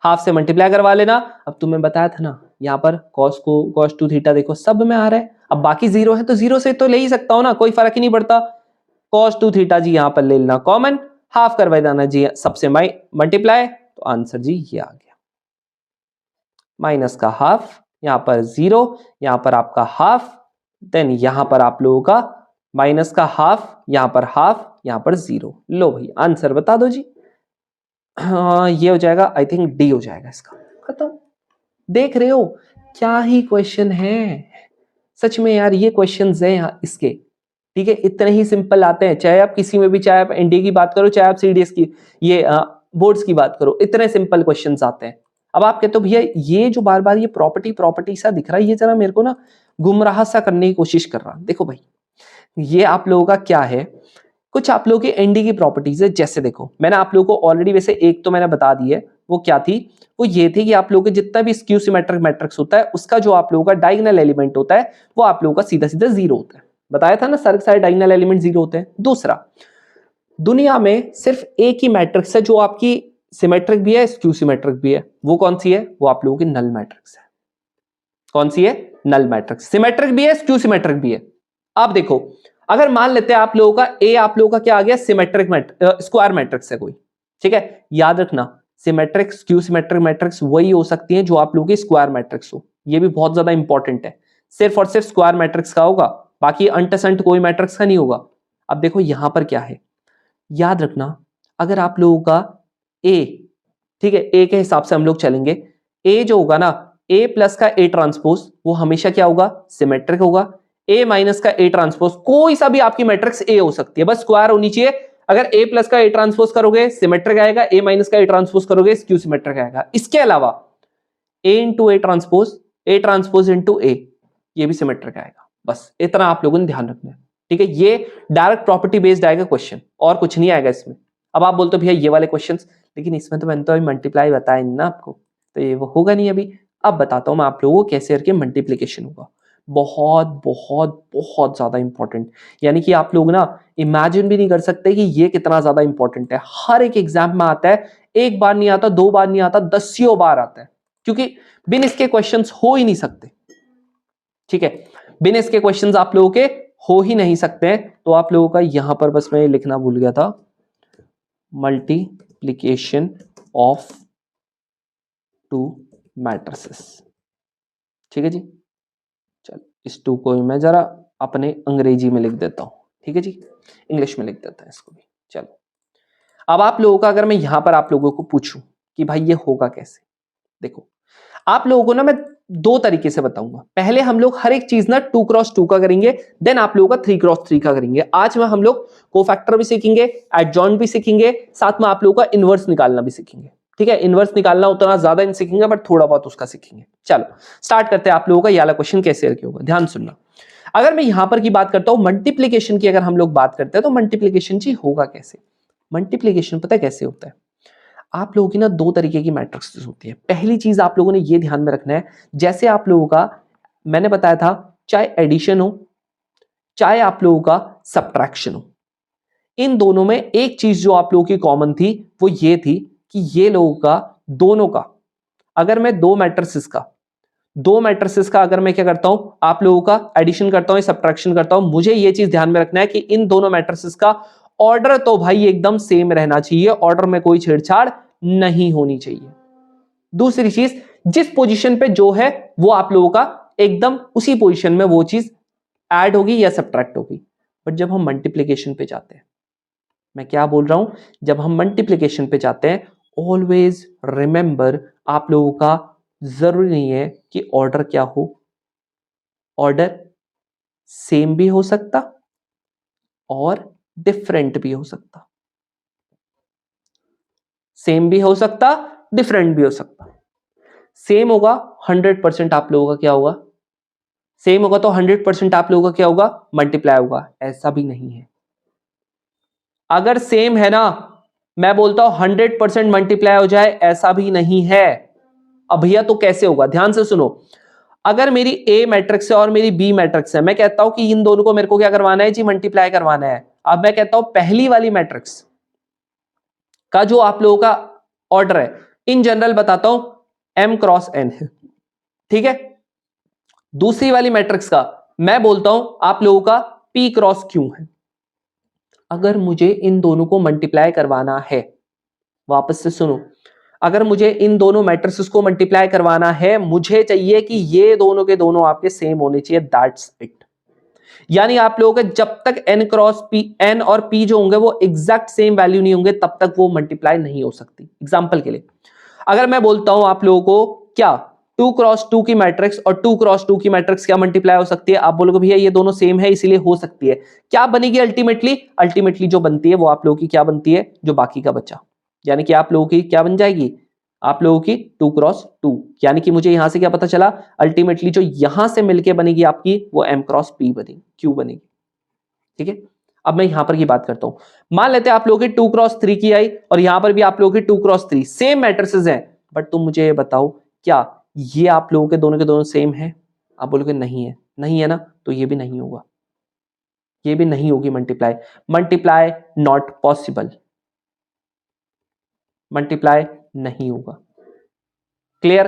हाफ से मल्टीप्लाई करवा लेना। अब तुम्हें बताया था ना, यहाँ पर cos 2 थीटा देखो सब में आ रहा है, अब बाकी 0 है तो 0 से तो ले ही सकता हूं ना, कोई फर्क ही नहीं पड़ता। cos 2 थीटा जी यहाँ पर ले लेना कॉमन, हाफ करवा देना जी सबसे मल्टीप्लाई, तो आंसर जी ये आ गया, माइनस का हाफ, यहाँ पर 0, यहाँ पर आपका हाफ, देन यहाँ पर आप लोगों का माइनस का हाफ, यहाँ पर हाफ, यहाँ पर 0। लो भाई आंसर बता दो जी। हाँ ये हो जाएगा, आई थिंक डी हो जाएगा इसका, खत्म। देख रहे हो क्या ही क्वेश्चन है, सच में यार ये क्वेश्चंस हैं यहाँ इसके, ठीक है, इतने ही सिंपल आते हैं, चाहे आप किसी में भी, चाहे आप एनडी की बात करो, चाहे आप सीडीएस की, ये बोर्ड्स की बात करो, इतने सिंपल क्वेश्चंस आते हैं। अब आप कहते हो भैया ये जो बार बार ये प्रॉपर्टी सा दिख रहा है, ये जरा मेरे को ना गुमराह सा करने की कोशिश कर रहा है। देखो भाई ये आप लोगों का क्या है, कुछ आप लोगों की एनडी की प्रॉपर्टीज है। जैसे देखो मैंने आप लोगों को ऑलरेडी वैसे एक तो मैंने बता दी है, वो क्या थी, वो ये थी कि आप लोगों के जितना भी स्क्यू सिमेट्रिक मैट्रिक्स होता है उसका जो आप लोगों का डायगोनल एलिमेंट होता है वो आप लोगों का सीधा सीधा 0 होता है। बताया था ना, सर्क साइड डायगोनल एलिमेंट 0 होते हैं। दूसरा, दुनिया में सिर्फ एक ही मैट्रिक्स है जो आपकी सिमेट्रिक भी है, स्क्यू सिमेट्रिक भी है। वो कौन सी है? वो आप लोगों की नल मैट्रिक्स है। कौन सी है? Null matrix. सिमेट्रिक भी है, स्क्यू सिमेट्रिक भी है। आप देखो, अगर मान लेते हैं आप लोगों का ए, आप लोगों का क्या आ गया? सिमेट्रिक स्क्वायर मैट्रिक्स है कोई, ठीक है। याद रखना, सिमेट्रिक स्क्यू सिमेट्रिक मैट्रिक्स वही हो सकती है जो आप लोगों की स्क्वायर मैट्रिक्स हो। ये भी बहुत ज्यादा इंपॉर्टेंट है। सिर्फ और सिर्फ स्क्वायर मैट्रिक्स का होगा, बाकी अंट कोई मैट्रिक्स का नहीं होगा। अब देखो यहां पर क्या है, याद रखना, अगर आप लोगों का ए, ठीक है, ए के हिसाब से हम लोग चलेंगे। ए जो होगा ना, ए प्लस का ए ट्रांसपोज, वो हमेशा क्या होगा? सिमेट्रिक होगा। ए माइनस का ए ट्रांसपोज, कोई सा भी आपकी मैट्रिक्स ए हो सकती है, बस स्क्वायर होनी चाहिए। अगर ए प्लस का ए ट्रांसपोज करोगे सिमेट्रिक आएगा, ए माइनस का ए ट्रांसपोज करोगे स्क्यू सिमेट्रिक आएगा। इसके अलावा ए इंटू ए ट्रांसपोज इंटू ए, ये भी सिमेट्रिक आएगा। बस इतना आप लोगों ने ध्यान रखना है, ठीक है। ये डायरेक्ट प्रॉपर्टी बेस्ड आएगा क्वेश्चन, और कुछ नहीं आएगा इसमें। अब आप बोलते हो भैया ये वाले क्वेश्चंस, लेकिन इसमें तो मैंने तो अभी मल्टीप्लाई बताया ना आपको, तो ये वो होगा नहीं अभी। अब बताता हूं मैं आप लोगों को कैसे करके मल्टीप्लीकेशन होगा। बहुत बहुत बहुत ज्यादा इंपॉर्टेंट, यानी कि आप लोग ना इमेजिन भी नहीं कर सकते कि ये कितना ज्यादा इंपॉर्टेंट है। हर एक एग्जाम में आता है, एक बार नहीं आता, दो बार नहीं आता, दसियों बार आता है, क्योंकि बिन इसके क्वेश्चंस हो ही नहीं सकते, ठीक है। बिन इसके क्वेश्चंस आप लोगों के हो ही नहीं सकते हैं। तो आप लोगों का यहां पर बस मैं लिखना भूल गया था, मल्टीप्लीकेशन ऑफ टू मैट्रिसेस, ठीक है जी। चल इस टू को मैं जरा अपने अंग्रेजी में लिख देता हूं, ठीक है जी, इंग्लिश में लिख देता है इसको भी। चलो, अब आप लोगों का अगर मैं यहां पर आप लोगों को पूछूं कि भाई ये होगा कैसे, देखो आप लोगों को ना मैं दो तरीके से बताऊंगा। पहले हम लोग हर एक चीज ना 2x2 का करेंगे, देन आप लोगों का 3x3 का करेंगे। आज में हम लोग कोफैक्टर भी सीखेंगे, एडजॉइंट भी सीखेंगे, साथ में आप लोगों का इनवर्स निकालना भी सीखेंगे, ठीक है। इनवर्स निकालना उतना ज्यादा नहीं सीखेंगे, बट थोड़ा बहुत उसका सीखेंगे। चलो स्टार्ट करते हैं। आप लोगों का ये वाला क्वेश्चन कैसे करके होगा, ध्यान सुनना। अगर मैं यहां पर की बात करता हूं मल्टीप्लीकेशन की, अगर हम लोग बात करते हैं तो मल्टीप्लीकेशन जी होगा कैसे? मल्टीप्लीकेशन पता है कैसे होता है? आप लोगों की ना दो तरीके की मैट्रिक्स होती है। पहली चीज आप लोगों ने ये ध्यान में रखना है, जैसे आप लोगों का मैंने बताया था, चाहे एडिशन हो चाहे आप लोगों का सब्ट्रैक्शन हो, इन दोनों में एक चीज जो आप लोगों की कॉमन थी वो ये थी कि ये लोगों का दोनों का, अगर मैं दो मैट्रिसेस का अगर मैं क्या करता हूं, आप लोगों का एडिशन करता हूं, सब्ट्रैक्शन करता हूं, मुझे ये चीज ध्यान में रखना है कि इन दोनों मैट्रिसेस का ऑर्डर तो भाई एकदम सेम रहना चाहिए, ऑर्डर में कोई छेड़छाड़ नहीं होनी चाहिए। दूसरी चीज, जिस पोजीशन पे जो है वो आप लोगों का एकदम उसी पोजीशन में वो चीज ऐड होगी या सब्ट्रैक्ट होगी। बट जब हम मल्टीप्लीकेशन पे जाते हैं, मैं क्या बोल रहा हूं, जब हम मल्टीप्लीकेशन पे जाते हैं, ऑलवेज रिमेंबर, आप लोगों का जरूरी नहीं है कि ऑर्डर क्या हो, ऑर्डर सेम भी हो सकता और डिफरेंट भी हो सकता, सेम भी हो सकता, डिफरेंट भी हो सकता। सेम होगा 100% आप लोगों का क्या होगा, सेम होगा तो 100% आप लोगों का क्या होगा, मल्टीप्लाई होगा। ऐसा भी नहीं है। अगर सेम है ना, मैं बोलता हूं 100% मल्टीप्लाई हो जाए, ऐसा भी नहीं है। अब भैया तो कैसे होगा, ध्यान से सुनो। अगर मेरी ए मैट्रिक्स है और मेरी बी मैट्रिक्स है, मैं कहता हूं कि इन दोनों को मेरे को क्या करवाना है जी, मल्टीप्लाई करवाना है। अब मैं कहता हूं पहली वाली मैट्रिक्स का जो आप लोगों का ऑर्डर है, इन जनरल बताता हूं m×n है, ठीक है। दूसरी वाली मैट्रिक्स का मैं बोलता हूं आप लोगों का p×q है। अगर मुझे इन दोनों को मल्टीप्लाई करवाना है, वापस से सुनो, अगर मुझे इन दोनों मैट्रिसेस को मल्टीप्लाई करवाना है, मुझे चाहिए कि ये दोनों के दोनों आपके सेम होने चाहिए, दैट्स इट। यानी आप लोगों के जब तक n और p जो होंगे वो एग्जैक्ट सेम वैल्यू नहीं होंगे, तब तक वो मल्टीप्लाई नहीं हो सकती। एग्जांपल के लिए अगर मैं बोलता हूं आप लोगों को क्या 2×2 की मैट्रिक्स और 2×2 की मैट्रिक्स क्या मल्टीप्लाई हो सकती है, आप बोलोगे भैया ये दोनों सेम है इसीलिए हो सकती है। क्या बनेगी अल्टीमेटली जो बनती है वो आप लोगों की क्या बनती है, जो बाकी का बचा, यानी कि आप लोगों की क्या बन जाएगी, आप लोगों की 2×2। यानी कि मुझे यहां से क्या पता चला, अल्टीमेटली जो यहां से मिलके बनेगी आपकी वो m×p बनेगी, q बनेगी, ठीक है। अब मैं यहां पर की बात करता हूं, मान लेते हैं आप लोगों की 2×3 की आई और यहां पर भी आप लोगों की 2×3 सेम मैट्रिसेस हैं, बट तुम मुझे ये बताओ क्या ये आप लोगों के दोनों सेम है, आप बोलोगे नहीं है, नहीं है ना, तो ये भी नहीं होगा। ये भी नहीं होगी multiply, multiply not possible, multiply नहीं होगा। क्लियर?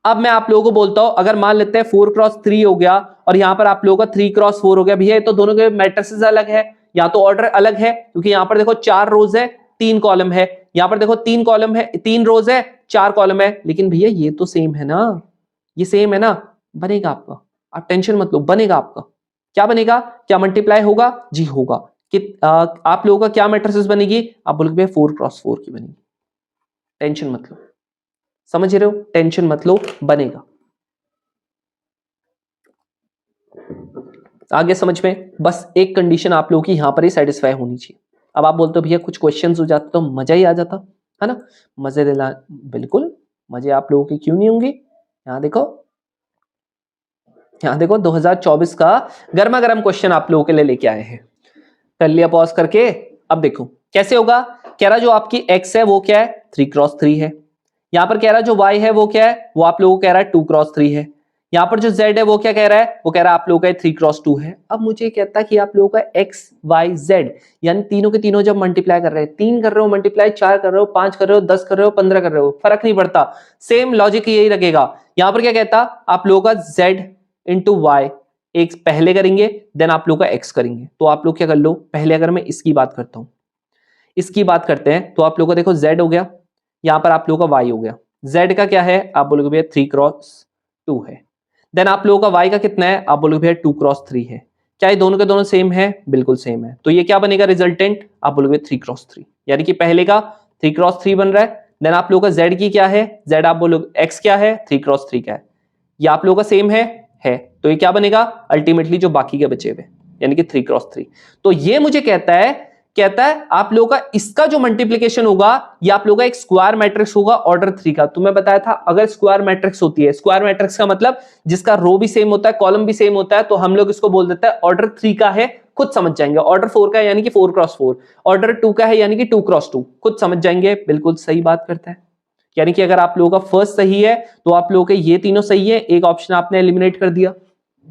अब मैं आप लोगों को बोलता हूं, अगर मान लेते हैं 4x3 हो गया और यहां पर आप लोगों का 3x4 हो गया, भैया ये तो दोनों के मैट्रिसेस अलग है या तो ऑर्डर अलग है, क्योंकि यहां पर देखो 4 रोज है 3 कॉलम है, यहां पर देखो 3 कॉलम है 3 रोज है 4 कॉलम है, लेकिन भैया ये तो सेम है ना, ये सेम है ना, बनेगा आपका, आप टेंशन मत लो, बनेगा आपका। क्या बनेगा? क्या मल्टीप्लाई होगा? जी होगा। कि आप लोगों का क्या मैट्रिसेस बनेगी? आप बोलोगे भैया 4x4 की बनेगी, टेंशन मत लो, समझ रहे हो, टेंशन मत लो, बनेगा। आगे समझ में, बस एक कंडीशन आप लोगों की यहां पर ही सेटिस्फाई होनी चाहिए। अब आप बोलते हो भैया कुछ क्वेश्चंस हो जाते तो मजा ही आ जाता, है ना, मजे दिला, बिल्कुल मजे आप लोगों के क्यों नहीं होंगे। यहां देखो, यहां देखो 2024 का गर्मा गर्म क्वेश्चन आप लोगों के लिए लेके आए हैं। कर लिया पॉज करके। अब देखो कैसे होगा। कह रहा जो आपकी x है वो क्या है? 3x3 है। यहां पर कह रहा जो y है वो क्या है? वो आप लोगों को कह रहा है 2x3 है। यहां पर जो z है वो क्या कह रहा है? वो कह रहा है आप लोगों का 3x2 है। अब मुझे कहता है कि आप लोगों का x y z यानी तीनों के तीनों जब मल्टीप्लाई कर रहे हैं, 3 कर रहे हो मल्टीप्लाई, 4 कर रहे हो, 5 कर रहे हो, 10 कर रहे हो, 15 कर रहे हो, फर्क नहीं पड़ता, सेम लॉजिक यही लगेगा। यहां पर क्या कहता आप लोगों का z इंटू वाई एक पहले करेंगे, देन आप लोग का x करेंगे। तो आप लोग क्या कर लो, पहले अगर मैं इसकी बात करता हूं, इसकी बात करते हैं, तो आप लोगों का देखो z हो गया, यहां पर आप लोगों का y हो गया। z का क्या है? आप बोलोगे भैया 3x2 है। देन आप लोगों का y का कितना है? आप बोलोगे भैया 2x3 है। क्या ये दोनों के दोनों सेम है? बिल्कुल सेम है। तो ये क्या बनेगा रिजल्टेंट? आप बोलोगे 3x3, यानी कि पहले का 3x3 बन रहा है। देन आप लोगों का z की क्या है? z आप बोलोगे x क्या है? 3x3 का है। ये आप लोगों का सेम है। तो ये क्या बनेगा अल्टीमेटली जो बाकी के बचे हुए, यानी कि 3x3। तो ये मुझे कहता है आप लोगों का इसका जो मल्टीप्लिकेशन होगा ये आप लोगों का एक स्क्वायर मैट्रिक्स होगा ऑर्डर 3 का। तो मैं बताया था अगर स्क्वायर मैट्रिक्स होती है, स्क्वायर मैट्रिक्स का मतलब जिसका रो भी सेम होता है कॉलम भी सेम होता है, तो हम लोग इसको बोल देते हैं ऑर्डर 3 का है, खुद समझ जाएंगे। ऑर्डर 4 का है यानी कि 4x4, ऑर्डर 2 का है यानी कि 2x2, खुद समझ जाएंगे। बिल्कुल सही बात करता है, यानी कि अगर आप लोगों का फर्स्ट सही है तो आप लोगों के ये तीनों सही है, एक ऑप्शन आपने एलिमिनेट कर दिया।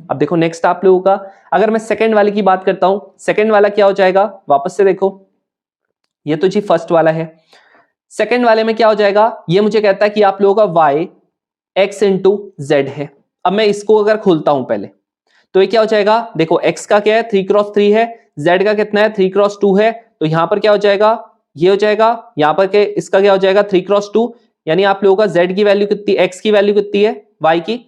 अब देखो नेक्स्ट आप लोगों का, अगर मैं सेकंड वाले की बात करता हूं, सेकंड वाला क्या हो जाएगा, वापस से देखो, ये तो जी फर्स्ट वाला है। सेकंड वाले में क्या हो जाएगा, ये मुझे कहता है कि आप लोगों का y x इंटू z है। अब मैं इसको अगर खोलता हूं पहले, तो ये क्या हो जाएगा, देखो x का क्या है 3x3 है, z का कितना है 3x2 है, तो यहां पर क्या हो जाएगा, ये हो जाएगा, यहां पर के इसका क्या हो जाएगा 3x2, यानी आप लोगों का z की वैल्यू कितनी, x की वैल्यू कितनी है, y की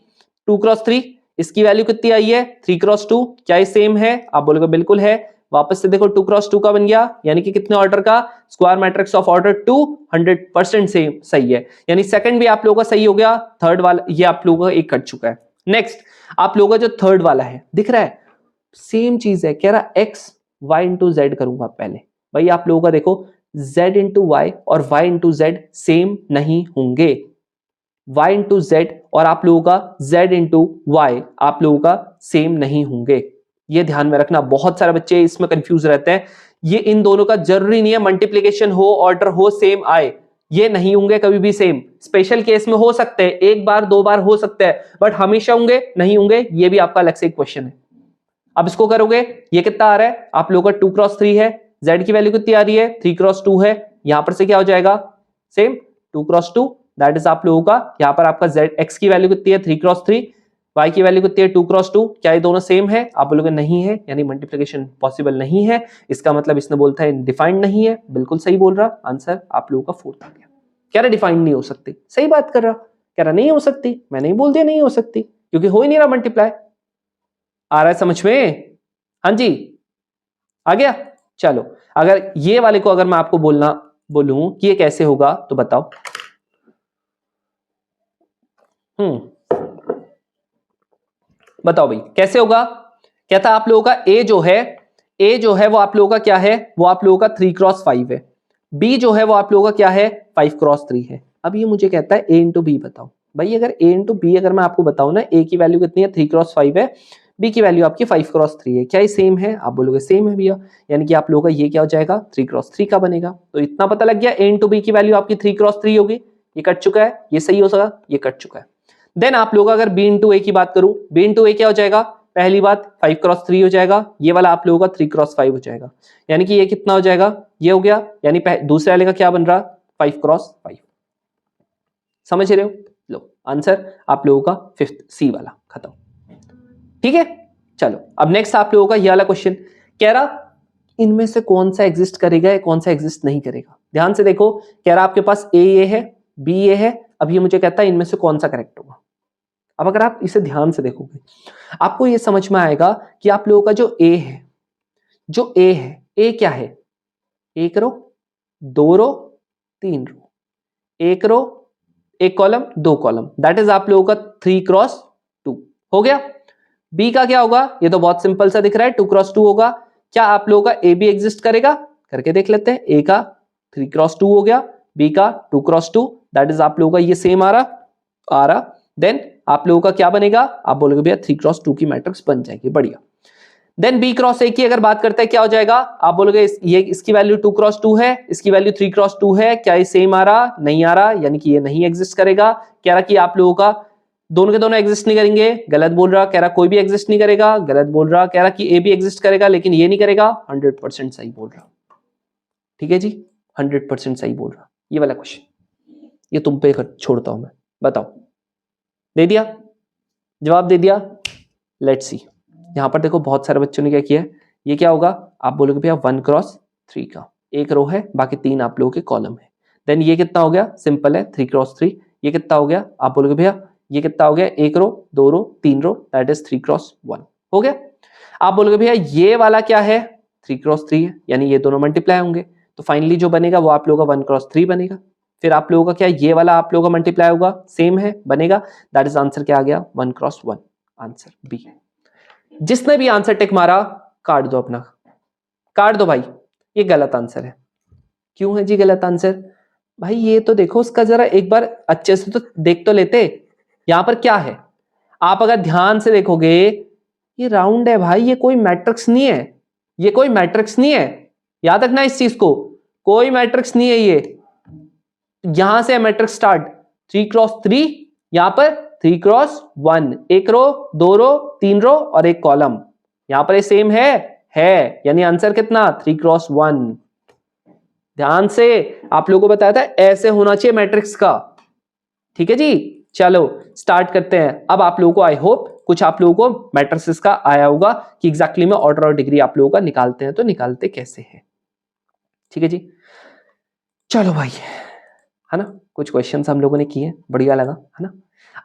2x3, इसकी वैल्यू कितनी आई है 3x2, क्या ये सेम है? आप बोलोगे बिल्कुल है। वापस से देखो 2x2 का बन गया, यानी कि कितने ऑर्डर का, square matrix of order 2 100% same सही है, यानी सेकंड भी आप लोगों का सही हो गया। थर्ड वाला ये आप लोगों का एक कट चुका है। नेक्स्ट आप लोगों का जो थर्ड वाला है दिख रहा है, सेम चीज है, कह रहा x y इंटू जेड करूंगा पहले। भाई आप लोगों का देखो z इंटू वाई और y इंटू जेड सेम नहीं होंगे, y इंटू जेड और आप लोगों का z इंटू वाई आप लोगों का सेम नहीं होंगे। ये ध्यान में रखना, बहुत सारे बच्चे इसमें कंफ्यूज रहते हैं। ये इन दोनों का जरूरी नहीं है मल्टीप्लिकेशन हो ऑर्डर हो सेम आए, ये नहीं होंगे कभी भी सेम। स्पेशल केस में हो सकते हैं, एक बार दो बार हो सकते हैं, बट हमेशा होंगे नहीं होंगे, ये भी आपका अलग से एक क्वेश्चन है। अब इसको करोगे, ये कितना आ रहा है आप लोगों का 2x3 है, z की वैल्यू कितनी आ रही है 3x2 है, यहां पर से क्या हो जाएगा सेम 2x2, दैट इज आप लोगों का यहां पर आपका z x की वैल्यू कितनी है 3x3, y की वैल्यू कितनी है 2x2, क्या ये दोनों सेम है? आप बोलोगे नहीं है, यानी मल्टीप्लिकेशन पॉसिबल नहीं है, इसका मतलब इसने बोलता है डिफाइंड नहीं है। बिल्कुल सही बोल रहा, आंसर आप लोगों का फोर्थ आ गया। कह रहा डिफाइंड नहीं हो सकती, सही बात कर रहा, कह रहा नहीं हो सकती, मैं नहीं बोल दिया नहीं हो सकती, क्योंकि हो ही नहीं रहा मल्टीप्लाई। आ रहा है समझ में? हाँ जी आ गया। चलो अगर ये वाले को अगर मैं आपको बोलूं कि ये कैसे होगा तो बताओ। बताओ भाई कैसे होगा। कहता आप लोगों का a जो है वो आप लोगों का क्या है, वो आप लोगों का 3x5 है, b जो है वो आप लोगों का क्या है 5x3 है। अब ये मुझे कहता है a इंटू बी बताओ। भाई अगर a इंटू बी अगर मैं आपको बताऊं ना, a की वैल्यू कितनी है 3x5 है, b की वैल्यू आपकी 5x3 है, क्या ये सेम है? आप बोलोगे सेम है भैया, यानी कि आप लोगों का ये क्या हो जाएगा 3x3 का बनेगा। तो इतना पता लग गया, a इंटू बी की वैल्यू आपकी 3x3 होगी, ये कट चुका है, ये सही हो सका, ये कट चुका है। देन आप लोग अगर b इंटू ए की बात करूं, b इंटू ए क्या हो जाएगा, पहली बात 5 क्रॉस 3 हो जाएगा, ये वाला आप लोगों का 3 क्रॉस 5 हो जाएगा, यानी कि ये कितना हो जाएगा, ये हो गया, यानी दूसरे वाले का क्या बन रहा, 5 क्रॉस 5। समझ रहे हो? लो आंसर आप लोगों का फिफ्थ सी वाला खत्म। ठीक है, चलो अब नेक्स्ट आप लोगों का ये वाला क्वेश्चन कह रहा इनमें से कौन सा एग्जिस्ट करेगा या कौन सा एग्जिस्ट नहीं करेगा। ध्यान से देखो, कह रहा आपके पास ए ये है, बी ये है, अब ये मुझे कहता है इनमें से कौन सा करेक्ट होगा। अब अगर आप इसे ध्यान से देखोगे आपको ये समझ में आएगा कि आप लोगों का जो ए है, जो ए है, ए क्या है, एक रो, दो रो, तीन रो, एक रो, एक कॉलम, दो कॉलम, दैट इज आप लोगों का 3 क्रॉस 2 हो गया। बी का क्या होगा, ये तो बहुत सिंपल सा दिख रहा है, 2 क्रॉस 2 होगा। क्या आप लोगों का ए भी एग्जिस्ट करेगा, करके देख लेते हैं। ए का 3 क्रॉस 2 हो गया, बी का 2 क्रॉस 2, दैट इज आप लोगों का ये सेम आ रहा। देन आप लोगों का क्या बनेगा, आप बोलोगे भैया 3 क्रॉस 2 की मैट्रिक्स बन जाएगी, बढ़िया। देन बी क्रॉस ए की अगर बात करते हैं क्या हो जाएगा, आप बोलोगे ये इसकी वैल्यू 2 क्रॉस 2 है, इसकी वैल्यू 3 क्रॉस 2 है, क्या ये सेम आ रहा, नहीं आ रहा, यानी कि ये नहीं एग्जिस्ट करेगा। कह रहा कि आप लोगों का दोनों के दोनों एग्जिस्ट नहीं करेंगे, गलत बोल रहा। कह रहा कोई भी एग्जिस्ट नहीं करेगा, गलत बोल रहा। कह रहा कि ए भी एग्जिस्ट करेगा लेकिन ये नहीं करेगा, 100% सही बोल रहा। ठीक है जी, 100% सही बोल रहा। ये वाला क्वेश्चन ये तुम पे छोड़ता हूं मैं, बताओ। दे दिया, जवाब दे दिया। लेट्स सी, यहां पर देखो बहुत सारे बच्चों ने क्या किया है, ये क्या होगा, आप बोलोगे भैया 1 क्रॉस 3 का एक रो है, बाकी 3 आप लोगों के कॉलम है। देन ये कितना हो गया, सिंपल है 3 क्रॉस 3। ये कितना हो गया, आप बोलोगे भैया ये कितना हो गया, एक रो, दो रो, तीन रो, दैट इज 3 क्रॉस 1 हो गया। आप बोलोगे भैया ये वाला क्या है, 3 क्रॉस 3 है, यानी ये दोनों मल्टीप्लाई होंगे, तो फाइनली जो बनेगा वो आप लोगों का 1 क्रॉस 3 बनेगा। फिर आप लोगों का क्या, ये वाला आप लोगों का मल्टीप्लाई होगा, सेम है, बनेगा, दैट इज आंसर क्या आ गया, 1 क्रॉस 1, आंसर बी। जिसने भी आंसर टिक मारा काट दो, अपना काट दो भाई, ये गलत आंसर है। क्यों है जी गलत आंसर, भाई ये तो देखो उसका जरा एक बार अच्छे से तो देख तो लेते। यहां पर क्या है, आप अगर ध्यान से देखोगे ये राउंड है भाई, ये कोई मैट्रिक्स नहीं है, ये कोई मैट्रिक्स नहीं है, याद रखना इस चीज को, कोई मैट्रिक्स नहीं है ये। यहां से मैट्रिक्स स्टार्ट, 3 क्रॉस 3, यहां पर 3 क्रॉस 1, एक रो, दो रो, तीन रो और एक कॉलम, यहां पर ये सेम है, यानी आंसर कितना, 3 क्रॉस 1। ध्यान से, आप लोगों को बताया था ऐसे होना चाहिए मैट्रिक्स का। ठीक है जी, चलो स्टार्ट करते हैं। अब आप लोगों को आई होप कुछ आप लोगों को मैट्रिक्स का आया होगा कि एग्जैक्टली में ऑर्डर और डिग्री आप लोगों का निकालते हैं, तो निकालते कैसे हैं। ठीक है जी, चलो भाई, है ना, कुछ क्वेश्चंस हम लोगों ने किए, बढ़िया लगा, है ना।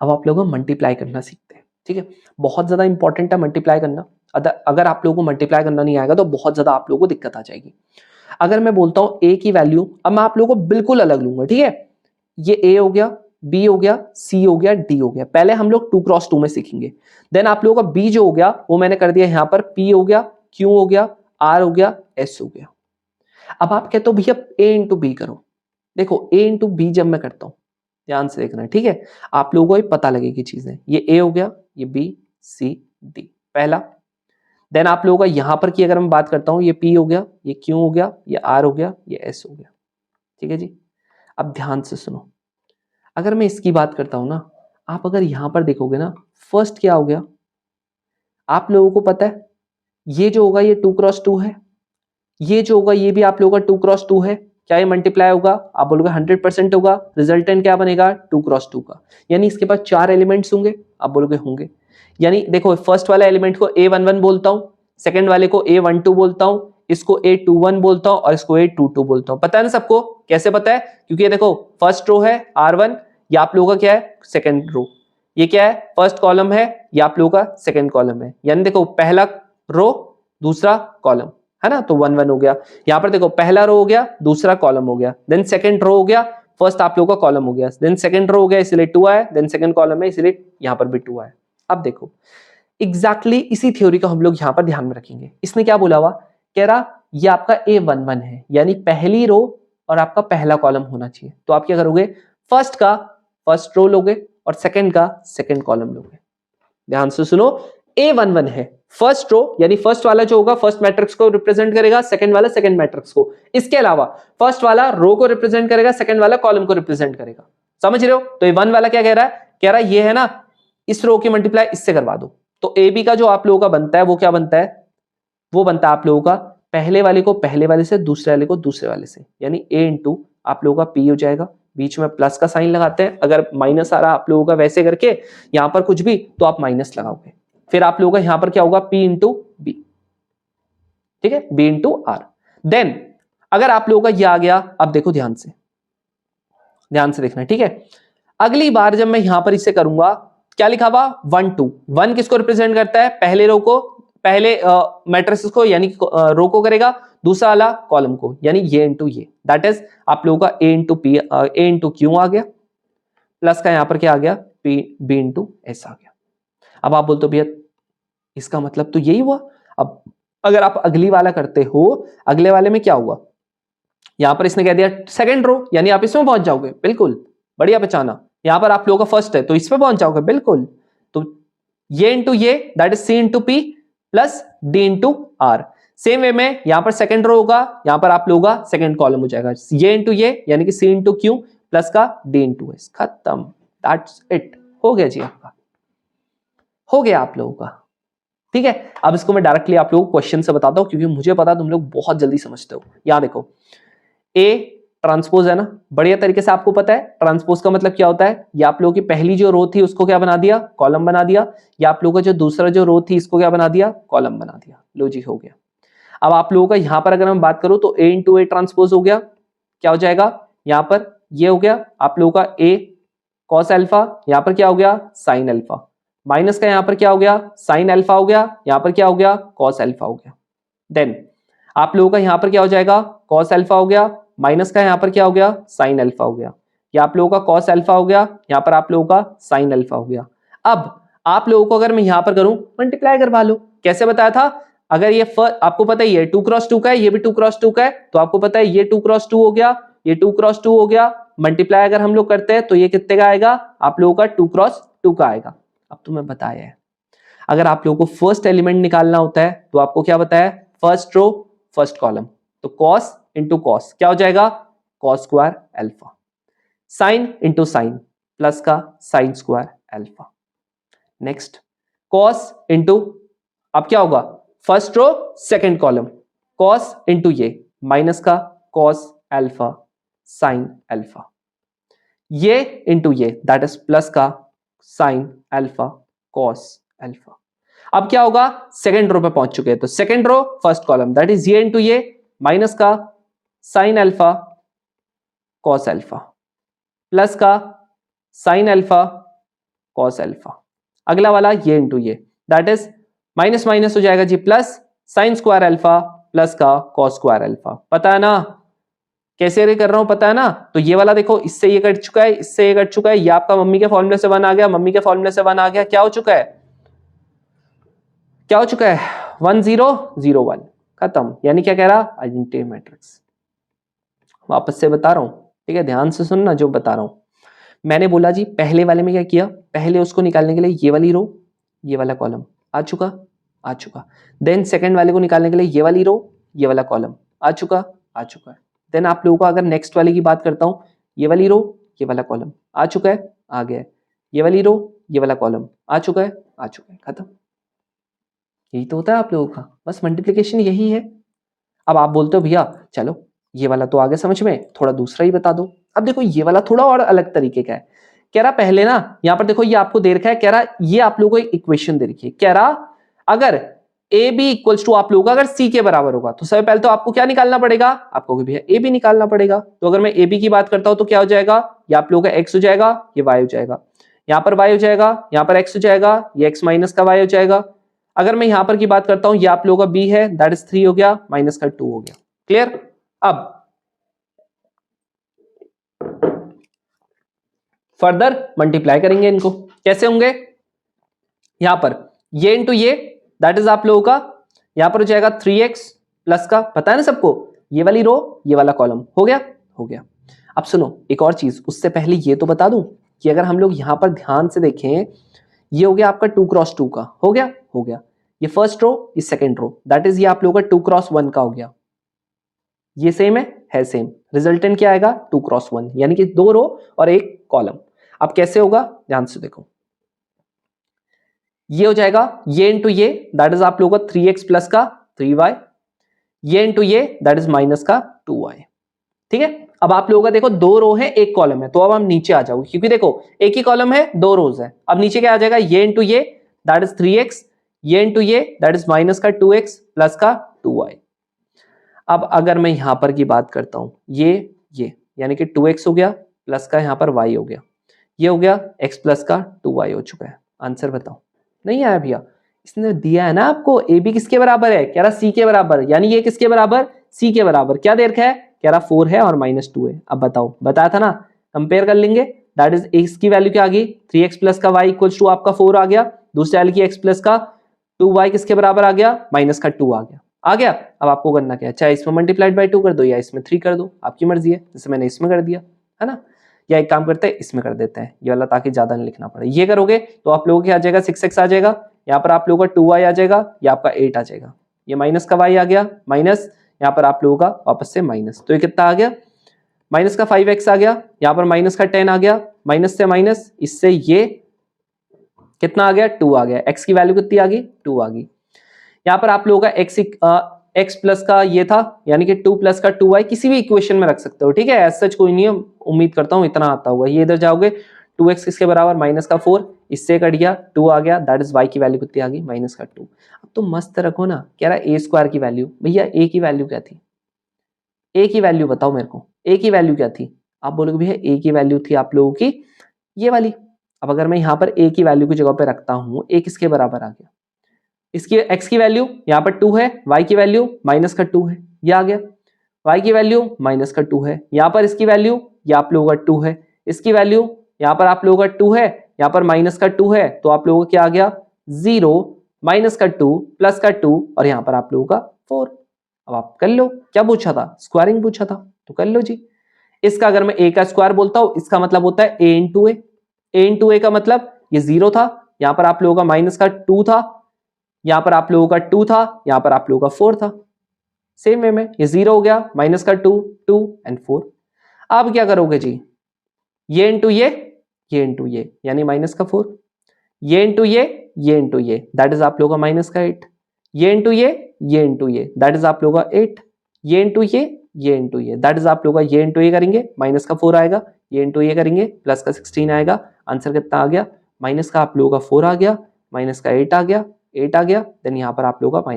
अब आप लोगों को मल्टीप्लाई करना सीखते हैं। ठीक है, बहुत ज्यादा इंपॉर्टेंट है मल्टीप्लाई करना। अगर आप लोगों को मल्टीप्लाई करना नहीं आएगा तो बहुत ज्यादा आप लोगों को दिक्कत आ जाएगी। अगर मैं बोलता हूं ए की वैल्यू, अब मैं आप लोगों को बिल्कुल अलग लूंगा। ठीक है, ये ए हो गया, बी हो गया, सी हो गया, डी हो गया। पहले हम लोग 2 क्रॉस 2 में सीखेंगे। देन आप लोगों का बी जो हो गया वो मैंने कर दिया यहां पर, पी हो गया, क्यू हो गया, आर हो गया, एस हो गया। अब आप कहते हो भैया ए इंटू बी करो। देखो ए इंटू बी जब मैं करता हूं, ध्यान से देखना, ठीक है, आप लोगों को ही पता लगेगी चीजें। ये ए हो गया, ये बी, सी, डी पहला। देन आप लोगों का यहां पर की अगर मैं बात करता हूं, ये पी हो गया, ये क्यू हो गया, ये आर हो गया, ये एस हो गया। ठीक है जी, अब ध्यान से सुनो, अगर मैं इसकी बात करता हूं ना, आप अगर यहां पर देखोगे ना, फर्स्ट क्या हो गया, आप लोगों को पता है ये जो होगा ये 2 क्रॉस 2 है, ये जो होगा ये भी आप लोगों का 2 क्रॉस 2 है। क्या ये मल्टीप्लाई होगा, आप बोलोगे 100% होगा। रिजल्टेंट क्या बनेगा, 2 क्रॉस 2 का, यानी इसके पास 4 एलिमेंट्स होंगे, आप बोलोगे होंगे। यानी देखो फर्स्ट वाला एलिमेंट को A11 बोलता हूं, सेकंड वाले को A12 बोलता हूं, इसको A21 बोलता हूं और इसको A22 बोलता हूं। पता है ना सबको, कैसे पता है, क्योंकि ये देखो फर्स्ट रो है R1, ये आप लोगों का क्या है, सेकंड रो। ये क्या है, फर्स्ट कॉलम है, ये आप लोगों का सेकंड कॉलम है। यानी देखो पहला रो दूसरा कॉलम, है ना, तो 1 1 हो गया। यहां पर देखो पहला रो हो गया, दूसरा कॉलम हो गया, देन सेकंड रो हो गया, फर्स्ट आप लोगों का कॉलम हो गया, देन सेकंड रो हो गया इसलिए 2 आया, देन सेकंड कॉलम है इसलिए यहां पर भी 2 आया। अब देखो एग्जैक्टली इसी थ्योरी को हम लोग यहां पर ध्यान में रखेंगे। इसने क्या बोला हुआ, कह रहा ये आपका A11 है, यानी पहली रो और आपका पहला कॉलम होना चाहिए। तो आप क्या करोगे, फर्स्ट का फर्स्ट रो लोगे और सेकंड का सेकंड कॉलम लोगे। ध्यान से सुनो, A11 है, फर्स्ट रो यानी फर्स्ट वाला जो होगा फर्स्ट मैट्रिक्स को रिप्रेजेंट करेगा, सेकंड वाला सेकंड मैट्रिक्स को। इसके अलावा फर्स्ट वाला रो को रिप्रेजेंट करेगा, सेकंड वाला कॉलम को रिप्रेजेंट करेगा। समझ रहे हो, तो ये 1 वाला क्या कह रहा है, कह रहा है ये है ना, इस रो की मल्टीप्लाई इससे करवा दो, तो ए बी का जो आप लोगों का बनता है वो क्या बनता है, वो बनता है आप लोगों का पहले वाले को पहले वाले से, दूसरे वाले को दूसरे वाले से, यानी ए इंटू आप लोगों का पी हो जाएगा, बीच में प्लस का साइन लगाते हैं, अगर माइनस आ रहा आप लोगों का वैसे करके यहां पर कुछ भी तो आप माइनस लगाओगे, फिर आप लोगों का यहां पर क्या होगा पी इंटू बी, ठीक है, बी इंटू आर। देन अगर आप लोगों का ये आ गया, अब देखो ध्यान से देखना, ठीक है। अगली बार जब मैं यहां पर इसे करूंगा, क्या लिखा हुआ 1 2, 1 किसको रिप्रेजेंट करता है, पहले रो को, पहले मैट्रिक्स को यानी रो को करेगा, दूसरा वाला कॉलम को, यानी ये इंटू ये, दैट इज आप लोगों का A into P, A into Q आ गया, प्लस का यहां पर क्या आ गया पी बी इंटू एस आ गया। अब आप बोलते हो भैया इसका मतलब तो यही हुआ। अब अगर आप अगली वाला करते हो, अगले वाले में क्या हुआ, यहां पर इसने कह दिया सेकंड रो, यानी आप इसमें पहुंच जाओगे, बिल्कुल बढ़िया पहचाना। यहां पर आप लोगों का फर्स्ट है तो इस पे पहुंच जाओगे, बिल्कुल। तो ये इंटू ये, that is C into P plus D into R. Same way में यहां पर सेकंड रो होगा, यहां पर आप लोगों का सेकंड कॉलम हो जाएगा, ये इंटू ये यानी कि सी इंटू क्यू प्लस का डी इंटू एस, खत्म, दैट्स इट, हो गया जी आपका, हो गया आप लोगों का, ठीक है। अब इसको मैं डायरेक्टली आप लोगों को क्वेश्चन से बताता हूं, क्योंकि मुझे पता तुम लोग बहुत जल्दी समझते हो। यहां देखो ए ट्रांसपोज है ना, बढ़िया तरीके से आपको पता है ट्रांसपोज का मतलब क्या होता है, ये आप लोगों की पहली जो रो थी उसको क्या बना दिया, कॉलम बना दिया, या आप लोगों का जो दूसरा जो रो थी इसको क्या बना दिया, कॉलम बना दिया, लो जी हो गया। अब आप लोगों का यहां पर अगर हम बात करूं तो ए इंटू ए ट्रांसपोज हो गया, क्या हो जाएगा, यहां पर ये हो गया आप लोगों का ए कॉस अल्फा, यहां पर क्या हो गया साइन अल्फा, माइनस का यहां पर क्या हो गया साइन अल्फा हो गया, यहां पर क्या हो गया कॉस अल्फा हो गया। देन आप लोगों का यहां पर क्या हो जाएगा कॉस अल्फा हो गया, माइनस का यहां पर क्या हो गया साइन अल्फा हो गया, या आप लोगों का कॉस अल्फा हो गया, यहां पर आप लोगों का साइन अल्फा हो गया। अब आप लोगों को अगर मैं यहां पर करूं मल्टीप्लाई करवा लो, कैसे बताया था, अगर ये आपको पता है ये 2 क्रॉस 2 का है, ये भी 2 क्रॉस 2 का है, तो आपको पता है ये 2 क्रॉस 2 हो गया, ये 2 क्रॉस 2 हो गया, मल्टीप्लाई अगर हम लोग करते हैं तो ये कितने का आएगा, आप लोगों का 2 क्रॉस 2 का आएगा। अब तुम्हें बताया है अगर आप लोगों को फर्स्ट एलिमेंट निकालना होता है तो आपको क्या बताया, फर्स्ट रो फर्स्ट कॉलम, तो कॉस इंटू कॉस क्या हो जाएगा cos square alpha, sine into sine plus का sine square alpha. Next cos into, अब क्या होगा first row second column, cos into ये माइनस का कॉस अल्फा साइन अल्फा, ये इंटू ये दैट इज प्लस का साइन अल्फा कॉस अल्फा। अब क्या होगा सेकंड रो पे पहुंच चुके हैं, तो second row first column that is ये इंटू ये माइनस का sine alpha cos alpha plus का साइन अल्फा कॉस अल्फा, अगला वाला ये इंटू ये दैट इज माइनस माइनस हो जाएगा जी plus sine square alpha plus का कॉस स्क्वायर अल्फा। पता है ना कैसे रे कर रहा हूं, पता है ना। तो ये वाला देखो इससे ये कट चुका है, इससे ये कट चुका है, ये आपका मम्मी के फॉर्मूले से 1 आ गया, मम्मी के फॉर्मूले से 1 आ गया, क्या हो चुका है, क्या हो चुका है 1 0 0 1, खत्म। यानी क्या कह रहा आइडेंटिटी मैट्रिक्स। वापस से बता रहा हूं, ठीक है, ध्यान से सुनना जो बता रहा हूं। मैंने बोला जी पहले वाले में क्या किया, पहले उसको निकालने के लिए ये वाली रो ये वाला कॉलम आ चुका, देन सेकंड वाले को निकालने के लिए ये वाली रो ये वाला कॉलम आ चुका है। देन आप लोगों को अगर नेक्स्ट वाले की बात करता हूं, ये वाली रो ये वाला कॉलम आ चुका है, आ गया है, ये वाली रो ये वाला कॉलम आ चुका है, खत्म। यही तो होता है आप लोगों का, बस मल्टीप्लिकेशन यही है। अब आप बोलते हो भैया चलो ये वाला तो आगे समझ में, थोड़ा दूसरा ही बता दो। अब देखो ये वाला थोड़ा और अलग तरीके का है, कह रहा पहले ना यहां पर देखो ये आपको दे रखा है, कह रहा ये आप लोगों को एक इक्वेशन दे रखी है, कह रहा अगर ए बी इक्वल्स टू आप लोगों का अगर सी के बराबर होगा तो सबसे पहले तो आपको क्या निकालना पड़ेगा, आपको भैया ए बी निकालना पड़ेगा। तो अगर मैं ए बी की बात करता हूं तो क्या हो जाएगा, ये आप लोगों का एक्स हो जाएगा, ये वाई हो जाएगा, यहां पर वाई हो जाएगा, यहां पर एक्स हो जाएगा, ये एक्स माइनस का वाई हो जाएगा। अगर मैं यहां पर की बात करता हूं ये आप लोगों का बी है दैट इज 3 हो गया, माइनस का 2 हो गया, क्लियर। अब फर्दर मल्टीप्लाई करेंगे इनको, कैसे होंगे, यहां पर ये इंटू ये दैट इज आप लोगों का यहां पर हो जाएगा 3x प्लस का, पता है ना सबको, ये वाली रो ये वाला कॉलम हो गया। अब सुनो एक और चीज, उससे पहले ये तो बता दूं कि अगर हम लोग यहां पर ध्यान से देखें, ये हो गया आपका 2 क्रॉस 2 का, हो गया, ये फर्स्ट रो ये सेकंड रो दैट इज ये आप लोगों का 2 क्रॉस 1 का हो गया, ये सेम है सेम, रिजल्टेंट क्या आएगा 2 क्रॉस 1, यानी कि 2 रो और एक कॉलम। अब कैसे होगा ध्यान से देखो, ये हो जाएगा ये इंटू ये, दैट इज आप लोगों का 3x प्लस का 3y, ये इंटू ये दैट इज माइनस का 2y। ठीक है, अब आप लोगों का देखो दो रो है एक कॉलम है, तो अब हम नीचे आ जाओगे क्योंकि देखो एक ही कॉलम है दो रोज है। अब नीचे क्या आ जाएगा, ये इंटू ये दैट इज 3x, ये इंटू ये दैट इज माइनस का 2x प्लस का 2y। अब अगर मैं यहां पर की बात करता हूं, ये यानी कि 2x हो गया प्लस का यहां पर y हो गया, ये हो गया x प्लस का 2y हो चुका है। आंसर बताओ, नहीं आया भैया? इसने दिया है ना आपको ए बी किसके बराबर है, कह रहा सी के बराबर, यानी ये किसके बराबर, सी के बराबर। क्या दे रखा है, कह रहा 4 है और -2 है। अब बताओ, बताया था ना कंपेयर कर लेंगे, दैट इज x की वैल्यू क्या आ गई 3x प्लस का y इक्वल्स टू आपका 4 आ गया, दूसरे वाले की x प्लस का 2y किसके बराबर आ गया, माइनस का 2 आ गया। अब आपको करना क्या है, चाहे इसमें मल्टीप्लाइड बाय 2 कर दो या इसमें 3 कर दो, आपकी मर्जी है, जैसे मैंने इसमें कर दिया है ना, या एक काम करते हैं इसमें कर देते हैं ये वाला ताकि ज्यादा नहीं लिखना पड़े। ये करोगे तो आप लोगों के आ जाएगा 6x आ जाएगा, यहाँ पर आप लोगों का 2y आ जाएगा, या आपका 8 आ जाएगा, ये माइनस का y आ गया माइनस, यहाँ पर आप लोगों का वापस से माइनस, तो ये कितना आ गया माइनस का 5x आ गया, यहाँ पर माइनस का 10 आ गया, माइनस से माइनस, इससे ये कितना आ गया 2 आ गया, x की वैल्यू कितनी आ गई 2 आ गई। यहाँ पर आप लोगों का x प्लस का ये था यानी कि 2 प्लस का 2y किसी भी इक्वेशन में रख सकते हो, ठीक है, एज सच कोई नहीं है, उम्मीद करता हूं इतना आता होगा। ये इधर जाओगे 2x किसके बराबर माइनस का 4, इससे कट गया 2 आ गया, दैट इज y की वैल्यू कितनी आ गई माइनस का 2। अब तो मस्त रखो ना, कह रहा a स्क्वायर की वैल्यू, भैया a की वैल्यू क्या थी, a की वैल्यू बताओ मेरे को, a की वैल्यू क्या थी, आप बोलोगे भैया a की वैल्यू थी आप लोगों की ये वाली। अब अगर मैं यहाँ पर a की वैल्यू की जगह पे रखता हूँ, a किसके बराबर आ गया, इसकी x की वैल्यू यहाँ पर 2 है, y की वैल्यू माइनस का 2 है, ये आ गया, y की वैल्यू माइनस का 2 है, यहाँ पर इसकी वैल्यू ये आप लोगों का 2 है, इसकी वैल्यू यहाँ पर आप लोगों का 2 है, यहाँ पर माइनस का 2 है, तो आप लोगों का क्या आ गया 0 माइनस का 2 प्लस का 2 और यहाँ पर आप लोगों का 4। अब आप कर लो, क्या पूछा था, स्क्वायरिंग पूछा था, तो कर लो जी। इसका अगर मैं a का स्क्वायर बोलता हूं, इसका मतलब होता है a इंटू ए का मतलब ये 0 था, यहाँ पर आप लोगों का माइनस का 2 था, यहाँ पर आप लोगों का 2 था, यहाँ पर आप लोगों का 4 था, सेम वे में ये 0 हो गया, माइनस का 2 2 एंड 4। अब क्या करोगे जी, ये इंटू ये इंटू ये यानी माइनस का 4, ये इंटू ये इंटू ये दैट इज आप लोगों का माइनस का 8, ये इंटू ये इंटू ये दैट इज आप लोगों का 8, ये इंटू ये इंटू ये दैट इज आप लोगों का ये इंटू ये करेंगे माइनस का 4 आएगा, ये इंटू ये करेंगे प्लस का 16 आएगा। आंसर कितना आ गया, माइनस का आप लोगों का 4 आ गया, माइनस का 8 आ गया, 8 आ गया, देन यहाँ पर आप लोगों का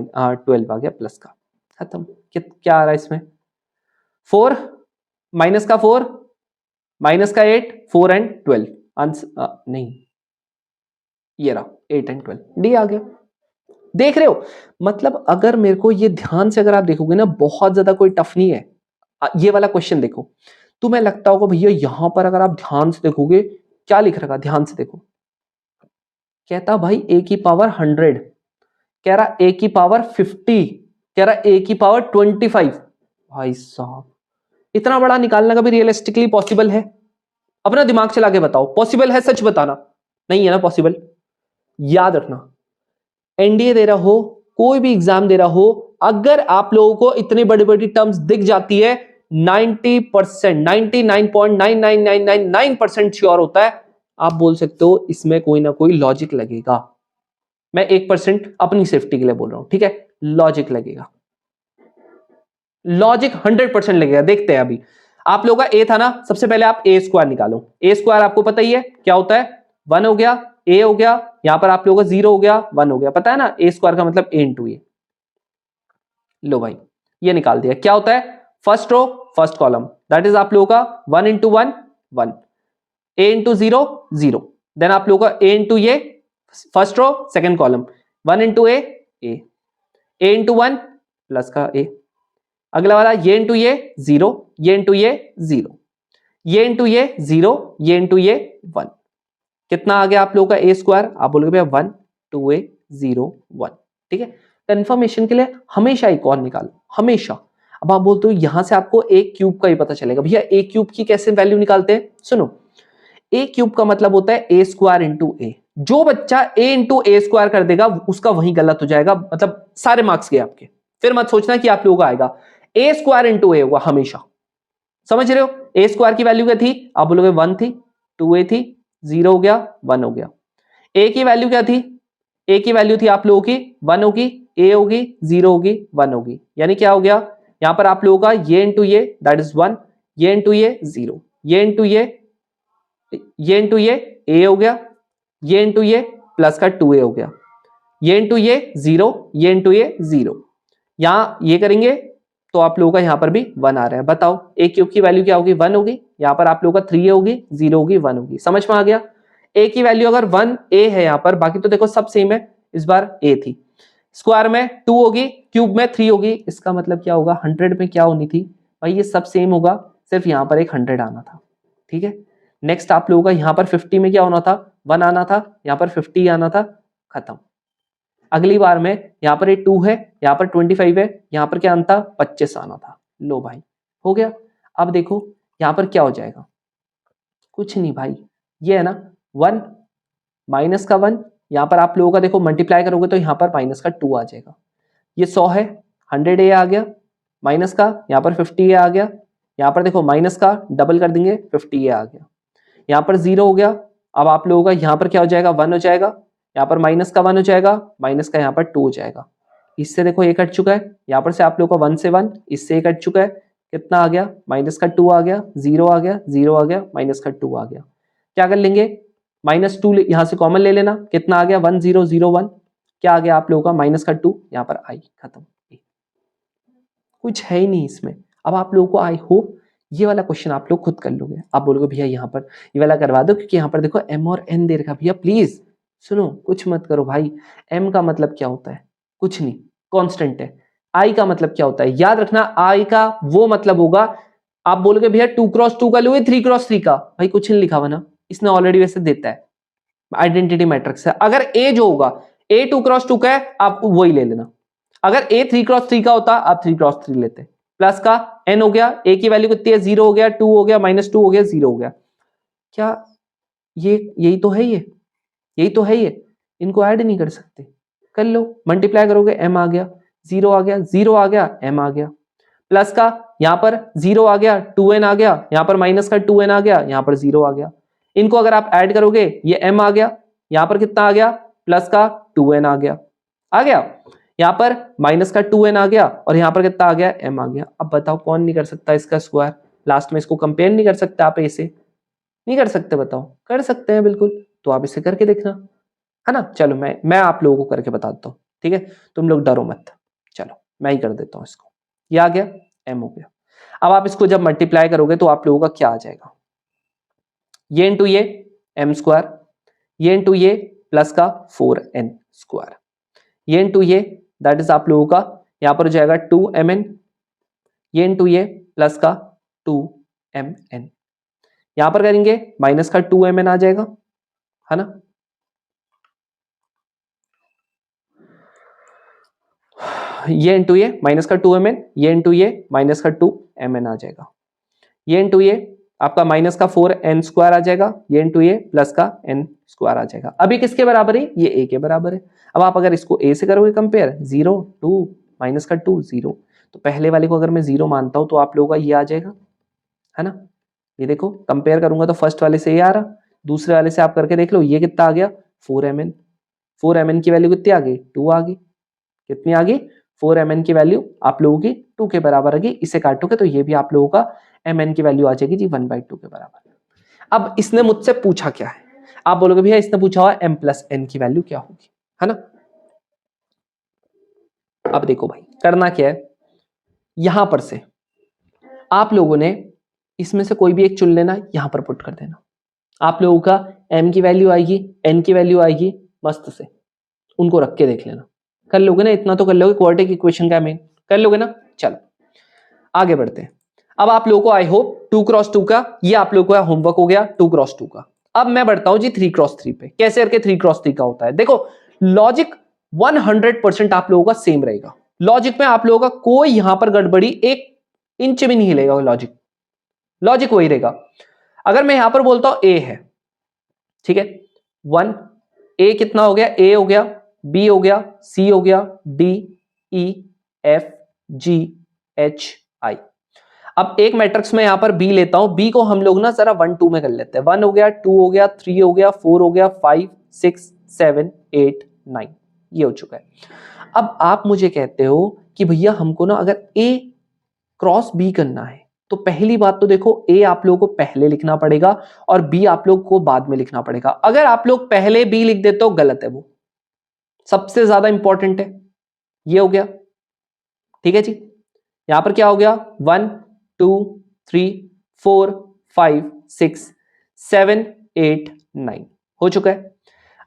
12 आ गया प्लस का, खत्म। क्या आ रहा है इसमें 4 माइनस का 4 माइनस का 8 4 एंड 12, आंसर नहीं ये रहा 8 एंड 12, डी आ गया। देख रहे हो, मतलब अगर मेरे को ये ध्यान से अगर आप देखोगे ना, बहुत ज्यादा कोई टफ नहीं है। ये वाला क्वेश्चन देखो, तुम्हें लगता होगा भैया यहां पर अगर आप ध्यान से देखोगे क्या लिख रखा, ध्यान से देखो, कहता भाई a की पावर 100, कह रहा a की पावर 50, कह रहा a की पावर 25। भाई साहब इतना बड़ा निकालना कभी रियलिस्टिकली पॉसिबल है? अपना दिमाग चला के बताओ, पॉसिबल है? सच बताना, नहीं है ना पॉसिबल। याद रखना, एनडीए दे रहा हो, कोई भी एग्जाम दे रहा हो, अगर आप लोगों को इतनी बड़ी बड़ी टर्म्स दिख जाती है, 90% 99.99999% श्योर होता है, आप बोल सकते हो इसमें कोई ना कोई लॉजिक लगेगा। मैं 1% अपनी सेफ्टी के लिए बोल रहा हूं, ठीक है, लॉजिक लगेगा, लॉजिक 100% लगेगा। देखते हैं अभी आप लोगों का ए था ना, सबसे पहले आप ए स्क्वायर निकालो। ए स्क्वायर आपको पता ही है क्या होता है, 1 हो गया, ए हो गया, यहां पर आप लोगों का 0 हो गया, 1 हो गया, पता है ना, ए स्क्वायर का मतलब ए इंटू ए। लो भाई ये निकाल दिया, क्या होता है, first row first column, that is आप लोगों का 1 इंटू 1 1, ए इंटू 0 0, देन आप लोगों का ए इंटू ये first row second column, 1 into A into 1 plus का ए, अगला वाला ये इंटू ये 0, ये इंटू ये 0, ये इंटू ये 0, ये इंटू ये 1, कितना आ गया आप लोगों का ए स्क्वायर, आप बोलोगे भैया 1 2a 0 1, ठीक है। कंफर्मेशन के लिए हमेशा एक और निकालो, हमेशा। अब आप बोलते हो यहां से आपको ए क्यूब का ही पता चलेगा, भैया ए क्यूब की कैसे वैल्यू निकालते हैं, सुनो, ए क्यूब का मतलब होता है ए स्क्वायर इंटू ए। जो बच्चा ए इंटू ए स्क्वायर कर देगा उसका वही गलत हो जाएगा, मतलब सारे मार्क्स गए आपके। फिर मत सोचना कि आप लोगों का आएगा, ए स्क्वायर इंटू ए होगा हमेशा, समझ रहे हो। ए स्क्वायर की वैल्यू क्या थी, आप बोलोगे 1 थी, 2a थी, 0 हो गया, 1 हो गया। ए की वैल्यू क्या थी, ए की वैल्यू थी आप लोगों की 1 होगी, ए होगी 0 होगी 1 होगी, यानी क्या हो गया यहां पर आप लोगों का ये इंटू ये दैट इज 1, ये इंटू ये 0, ये इंटू ये ए हो गया, ये इंटू ये प्लस का 2a हो गया, ये इंटू ये 0, ये इंटू ये 0, यहां ये करेंगे तो आप लोगों का यहां पर भी 1 आ रहा है। बताओ ए क्यूब की वैल्यू क्या होगी 1 होगी, यहां पर आप लोगों का 3a होगी 0 होगी 1 होगी, समझ में आ गया। ए की वैल्यू अगर 1a है यहां पर, बाकी तो देखो सब सेम है, इस बार a थी, स्क्वायर में 2 होगी, क्यूब में 3 होगी, इसका मतलब क्या होगा 100 में क्या होनी थी भाई, ये सब सेम होगा, सिर्फ यहां पर एक 100 आना था। ठीक है, नेक्स्ट आप लोगों का यहां पर 50 में क्या होना था 1 आना था, यहां पर 50 आना था, खत्म। अगली बार में यहां पर 2 है, यहां पर 25 है, यहां पर क्या आना था 25 आना था। लो भाई हो गया। अब देखो यहां पर क्या हो जाएगा, कुछ नहीं भाई, ये है ना 1 माइनस का 1, यहां पर आप लोगों का देखो मल्टीप्लाई करोगे तो यहां पर माइनस का 2 आ जाएगा, ये 100 है 100 आ गया, माइनस का यहां पर 50 आ गया, यहां पर देखो माइनस का डबल कर देंगे 50 आ गया, यहां पर 0 हो गया। अब आप लोगों का यहां पर क्या हो जाएगा 1 हो जाएगा, यहाँ पर माइनस का 1 हो जाएगा, माइनस का यहाँ पर 2 हो जाएगा, इससे देखो ये कट चुका है, यहाँ पर से आप लोगों का 1 से 1, इससे कट चुका है, कितना आ गया माइनस का 2 आ गया, 0 आ गया, 0 आ गया, माइनस का 2 आ गया। क्या कर लेंगे माइनस 2 यहाँ से कॉमन ले लेना, कितना आ गया 1 0 0 1, क्या आ गया आप लोगों का माइनस का 2, यहाँ पर आई, खत्म, कुछ है ही नहीं इसमें। अब आप लोगों को आई होप ये वाला क्वेश्चन आप लोग खुद कर लोगे। आप बोलोगे भैया यहाँ पर ये वाला करवा दो, क्योंकि यहाँ पर देखो m और n दे रखा, भैया प्लीज सुनो कुछ मत करो भाई, m का मतलब क्या होता है कुछ नहीं, कांस्टेंट है। i का मतलब क्या होता है याद रखना, i का वो मतलब होगा, आप बोलोगे भैया 2x2 का लोगे 3x3 का, भाई कुछ नहीं लिखा हुआ ना, इसने ऑलरेडी वैसे देता है आइडेंटिटी मैट्रिक्स है। अगर a जो होगा a 2x2 का है आप वही ले लेना, अगर a 3x3 का होता आप 3x3 लेते, प्लस का n हो गया, a की वैल्यू कितनी है 0 हो गया, 2 हो गया, -2 हो गया, 0 हो गया, क्या ये यही तो है, ये यही तो है, ये इनको ऐड नहीं कर सकते, कर लो मल्टीप्लाई करोगे m आ गया, 0 आ गया, 0 आ गया, m आ गया, प्लस का यहां पर 0 आ गया, 2n आ गया, यहां पर माइनस का 2n आ गया, यहां पर 0 आ गया, इनको अगर आप ऐड करोगे ये m आ गया, यहां पर कितना आ गया प्लस का 2n आ गया, यहां पर माइनस का 2n आ गया, और यहां पर कितना आ गया m आ गया। अब बताओ कौन नहीं कर सकता इसका स्क्वायर, लास्ट में इसको कंपेयर नहीं कर सकते आप, इसे नहीं कर सकते, बताओ कर सकते हैं बिल्कुल, तो आप इसे करके देखना है ना। चलो मैं आप लोगों को करके बताता हूँ, ठीक है, तुम लोग डरो मत, चलो मैं ही कर देता हूँ इसको, ये आ गया m हो गया। अब आप इसको जब मल्टीप्लाई करोगे तो आप लोगों का क्या आ जाएगा, ये इंटू ये m स्क्वायर, ये इंटू ये प्लस का 4n स्क्वायर, ये इंटू ये दैट इज आप लोगों का यहां पर हो जाएगा 2mn, ये इंटू ये प्लस का 2mn, यहां पर करेंगे माइनस का 2mn आ जाएगा, है ना, ये इंटू ये माइनस का 2mn, ये इंटू ये माइनस का 2mn आ जाएगा, ये इंटू ये आपका माइनस का 4n स्क्वायर आ जाएगा, ये इंटू ये प्लस का n स्क्वायर आ जाएगा। अभी किसके बराबर है, ये a के बराबर है। अब आप अगर इसको a से करोगे कंपेयर, 0 2 माइनस का 2 0, तो पहले वाले को अगर मैं 0 मानता हूं तो आप लोगों का ये आ जाएगा, है ना, ये देखो कंपेयर करूंगा तो फर्स्ट वाले से ये आ रहा, दूसरे वाले से आप करके देख लो, ये कितना आ गया 4mn, 4mn की वैल्यू कितनी आ गई 2 आ गई, कितनी आ गई 4mn की वैल्यू आप लोगों की 2 के बराबर आ गई, इसे काटोगे तो ये भी आप लोगों का mn की वैल्यू आ जाएगी जी 1/2 के बराबर। अब इसने मुझसे पूछा क्या है, आप बोलोगे भैया इसने पूछा हुआ m प्लस n की वैल्यू क्या होगी, है ना। अब देखो भाई करना क्या है, यहां पर से आप लोगों ने इसमें से कोई भी एक चुन लेना, यहां पर पुट कर देना, आप लोगों का m की वैल्यू आएगी, n की वैल्यू आएगी, मस्त से उनको रख के देख लेना, कर लोगे ना, इतना तो कर लोगे, क्वाड्रेटिक इक्वेशन का मेन कर लोगे ना। चलो आगे बढ़ते हैं। अब आप लोगों को आई होप 2x2 का ये आप लोगों का होमवर्क हो गया 2x2 का। अब मैं बढ़ता हूं जी 3x3 पे, कैसे करके 3x3 का होता है। देखो लॉजिक 100% आप लोगों का सेम रहेगा, लॉजिक में आप लोगों का कोई यहां पर गड़बड़ी 1 इंच भी नहीं हिलेगा, लॉजिक वही रहेगा। अगर मैं यहां पर बोलता हूं a है, ठीक है 1, a कितना हो गया, a हो गया, b हो गया, c हो गया, d e f g h i। अब एक मैट्रिक्स में यहां पर b लेता हूं, b को हम लोग ना जरा 1 2 में कर लेते हैं, 1 हो गया, 2 हो गया, 3 हो गया, 4 हो गया, 5 6 7 8 9, ये हो चुका है। अब आप मुझे कहते हो कि भैया हमको ना अगर A क्रॉस B करना है तो पहली बात तो देखो A आप लोगों को पहले लिखना पड़ेगा और B आप लोग को बाद में लिखना पड़ेगा। अगर आप लोग पहले B लिख देते हो गलत है, वो सबसे ज्यादा इंपॉर्टेंट है। ये हो गया, ठीक है जी। यहां पर क्या हो गया 1 2 3 4 5 6 7 8 9 हो चुका है।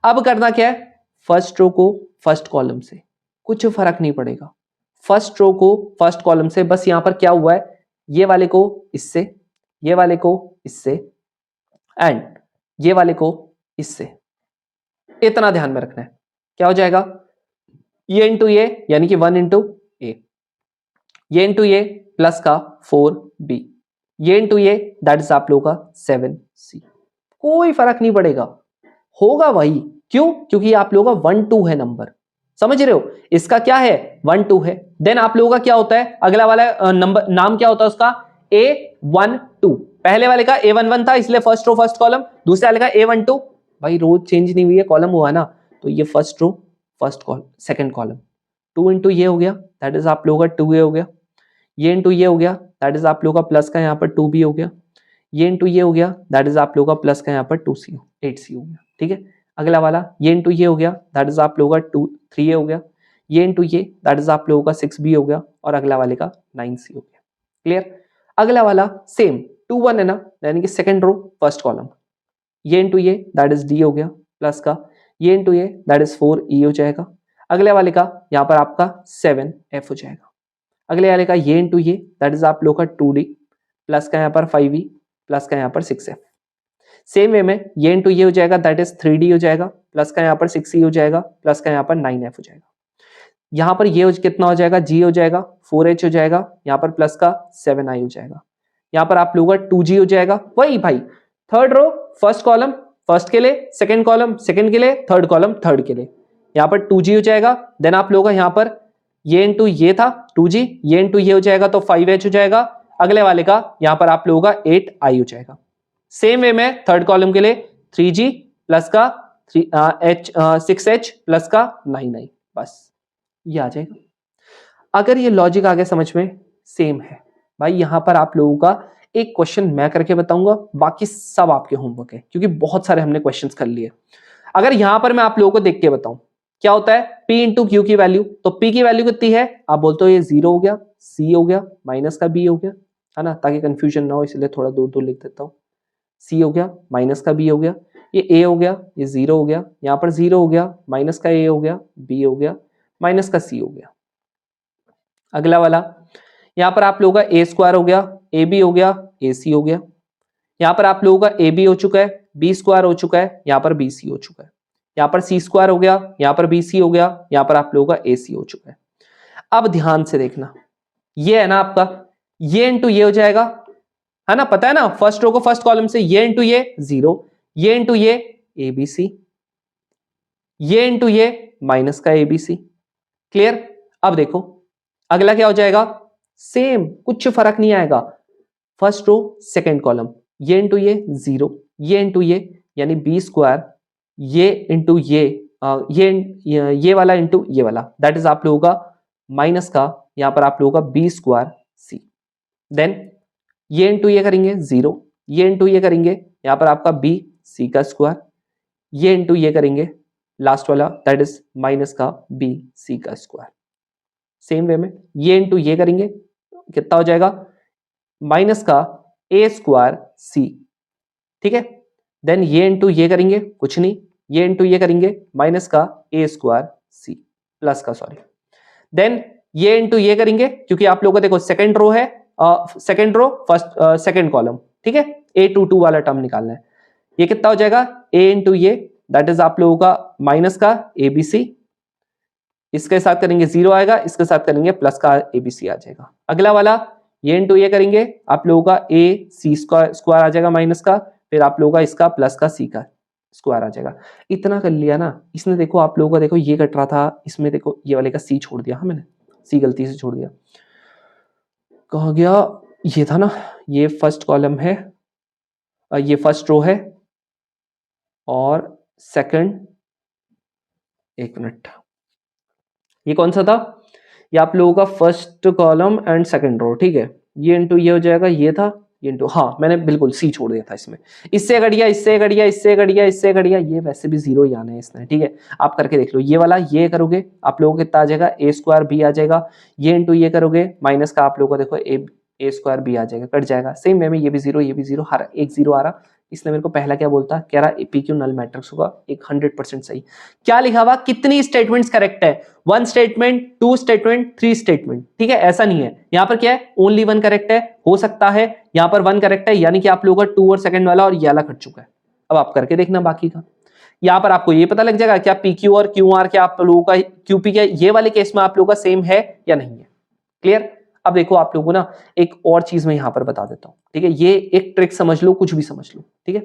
अब करना क्या है, फर्स्ट रो को फर्स्ट कॉलम से, कुछ फर्क नहीं पड़ेगा, फर्स्ट रो को फर्स्ट कॉलम से। बस यहां पर क्या हुआ है, ये वाले को इससे, ये वाले को इससे एंड ये वाले को इससे, इतना ध्यान में रखना है। क्या हो जाएगा, ये इंटू ये यानी कि 1 इंटू ए, ये इंटू ये प्लस का 4b, ये इंटू ये दैट इज आप लोगों का 7c। कोई फर्क नहीं पड़ेगा, होगा वही। क्यों, क्योंकि आप लोगों का 1 2 है नंबर, समझ रहे हो। इसका क्या है 1 2 है, देन आप लोगों का क्या होता है, अगला वाला नंबर नाम क्या होता है उसका A12। पहले वाले का A11 था इसलिए फर्स्ट रो फर्स्ट कॉलम, दूसरे वाले का A12, भाई रो चेंज नहीं हुई है, कॉलम हुआ ना, तो ये first row first column second column. 2 into ये हो गया दैट इज आप लोगों का 2A हो गया, ये इंटू ये हो गया दैट इज आप लोगों का प्लस का यहाँ पर 2B हो गया, ये इंटू ये हो गया दैट इज आप लोगों का प्लस का यहाँ पर 2C 8C हो गया, ठीक है। अगला वाला ये इंटू ये हो गया दैट इज आप लोगों का 3A हो गया, ये इंटू ये दैट इज आप लोगों का 6B हो गया और अगला वाले का 9C हो गया। क्लियर। अगला वाला सेम 2 1 है ना, यानी कि सेकंड रो फर्स्ट कॉलम, ये इंटू ये दैट इज D हो गया प्लस का, ये इंटू ये दैट इज 4E हो जाएगा। अगले वाले का यहाँ पर आपका 7F हो जाएगा। अगले वाले का ये इंटू ये दैट इज आप लोगों का 2D प्लस का यहाँ पर 5E प्लस का यहाँ पर 6F। सेम वे में ये इंटू ये हो जाएगा दैट इज 3D हो जाएगा प्लस का यहाँ पर 6E हो जाएगा प्लस का यहाँ पर 9F हो जाएगा। यहाँ पर ये कितना हो जाएगा, G हो जाएगा 4H हो जाएगा, यहाँ पर प्लस का 7I हो जाएगा, यहाँ पर आप लोगों का 2G हो जाएगा। वही भाई, third row first column first के लिए, सेकंड कॉलम सेकंड के लिए, थर्ड कॉलम थर्ड के लिए, यहाँ पर 2G हो जाएगा। देन आप लोगों का यहाँ पर ये इंटू ये था 2G, ये इंटू ये हो जाएगा तो 5H हो जाएगा। अगले वाले का यहाँ पर आप लोगों का 8I हो जाएगा। सेम वे में थर्ड कॉलम के लिए 3G प्लस का 6H प्लस का 9I, बस ये आ जाएगा। अगर ये लॉजिक आगे समझ में सेम है भाई, यहां पर आप लोगों का एक क्वेश्चन मैं करके बताऊंगा, बाकी सब आपके होमवर्क है क्योंकि बहुत सारे हमने क्वेश्चंस कर लिए। अगर यहां पर मैं आप लोगों को देख के बताऊं क्या होता है P इंटू क्यू की वैल्यू, तो P की वैल्यू कितनी है, आप बोलते हो ये 0 हो गया, C हो गया, माइनस का B हो गया, है ना, ताकि कंफ्यूजन ना हो इसलिए थोड़ा दूर दूर लिख देता हूं। C हो गया, माइनस का B हो गया, ये A हो गया, ये 0 हो गया, यहाँ पर 0 हो गया, माइनस का A हो गया, B हो गया, माइनस का C हो गया। अगला वाला यहाँ पर आप लोगों का A स्क्वायर हो गया, AB हो गया, AC हो गया, यहाँ पर आप लोगों का AB हो चुका है, B स्क्वायर हो चुका है, यहाँ पर BC हो चुका है, यहाँ पर C स्क्वायर हो गया, यहाँ पर BC हो गया, यहाँ पर आप लोगों का AC हो चुका है। अब ध्यान से देखना, ये है ना आपका, ये इंटू ये हो जाएगा, है ना, पता है ना, फर्स्ट रो को फर्स्ट कॉलम से, ये इंटू ये 0, ये इंटू ये ABC, ये इंटू ये माइनस का ABC। क्लियर। अब देखो अगला क्या हो जाएगा, सेम, कुछ फर्क नहीं आएगा, फर्स्ट रो सेकंड कॉलम, ये इंटू ये 0, ये इंटू ये यानी B स्क्वायर, ये इंटू ये वाला इंटू ये वाला दैट इज आप लोगों का माइनस का, यहां पर आप लोगों का B स्क्वायर C। देन ये इंटू ये करेंगे 0, ये इंटू ये करेंगे, यहां पर आपका B C का स्क्वायर, ये इंटू ये करेंगे लास्ट वाला दैट इज माइनस का B C का स्क्वायर। सेम वे में ये इंटू ये करेंगे, कितना हो जाएगा, माइनस का A स्क्वायर C, ठीक है। देन ये इंटू ये करेंगे, कुछ नहीं, ये इंटू ये करेंगे, माइनस का A स्क्वायर C प्लस का, सॉरी। देन ये इंटू ये करेंगे, क्योंकि आप लोगों को देखो सेकंड रो है, second row first second column, ठीक है, A22 वाला टर्म निकालना है। ये कितना हो जाएगा, A इंटू ये दैट इज आप लोगों का माइनस का ABC, इसके साथ करेंगे 0 आएगा, इसके साथ करेंगे प्लस का ABC आ जाएगा। अगला वाला ये इंटू ये करेंगे, आप लोगों का AC स्क्वायर आ जाएगा माइनस का, फिर आप लोगों का इसका प्लस का C का स्क्वायर आ जाएगा। इतना कर लिया ना, इसने देखो आप लोगों का देखो ये कट रहा था, इसमें देखो ये वाले का C छोड़ दिया, हाँ मैंने C गलती से छोड़ दिया, कहाँ गया, ये था ना, ये फर्स्ट कॉलम है, ये फर्स्ट रो है और सेकंड एक मिनट, ये कौन सा था? ये आप लोगों का first column and second row, ठीक है। ये इंटू ये हो जाएगा, ये था ये इंटू, हाँ मैंने बिल्कुल सी छोड़ दिया था इसमें। इससे घटिया, इससे घटिया, इससे घटिया, इससे घटिया, ये वैसे भी जीरो ही आना है इसमें, ठीक है। आप करके देख लो, ये वाला ये करोगे आप लोगों को कितना आ जाएगा, ए स्क्वायर बी आ जाएगा। ये इंटू ये करोगे माइनस का आप लोगों को देखो ए स्क्वायर बी आ जाएगा, कट जाएगा। सेम वे में ये भी जीरो, ये भी जीरो, हर एक जीरो आ रहा। इसने मेरे को पहला क्या बोलता, कह रहा पी क्यू नल मैट्रिक्स होगा, एक 100% सही। क्या लिखा हुआ, कितनी स्टेटमेंट्स करेक्ट है, 1 स्टेटमेंट, 2 स्टेटमेंट, 3 स्टेटमेंट, ठीक है। ऐसा नहीं है, यहां पर क्या है, ओनली 1 करेक्ट है, हो सकता है यहां पर 1 करेक्ट है, यानी कि आप लोगों का 2 और सेकंड वाला और ये वाला कट चुका है। अब आप करके देखना बाकी का, यहां पर आपको ये पता लग जाएगा क्या पी क्यू और क्यू आर क्या आप लोगों का क्यूपी क्या ये वाले केस में आप लोगों का सेम है या नहीं है। क्लियर? अब देखो आप लोगों को ना एक और चीज मैं यहां पर बता देता हूं, ठीक है। ये एक ट्रिक समझ लो, कुछ भी समझ लो, ठीक है।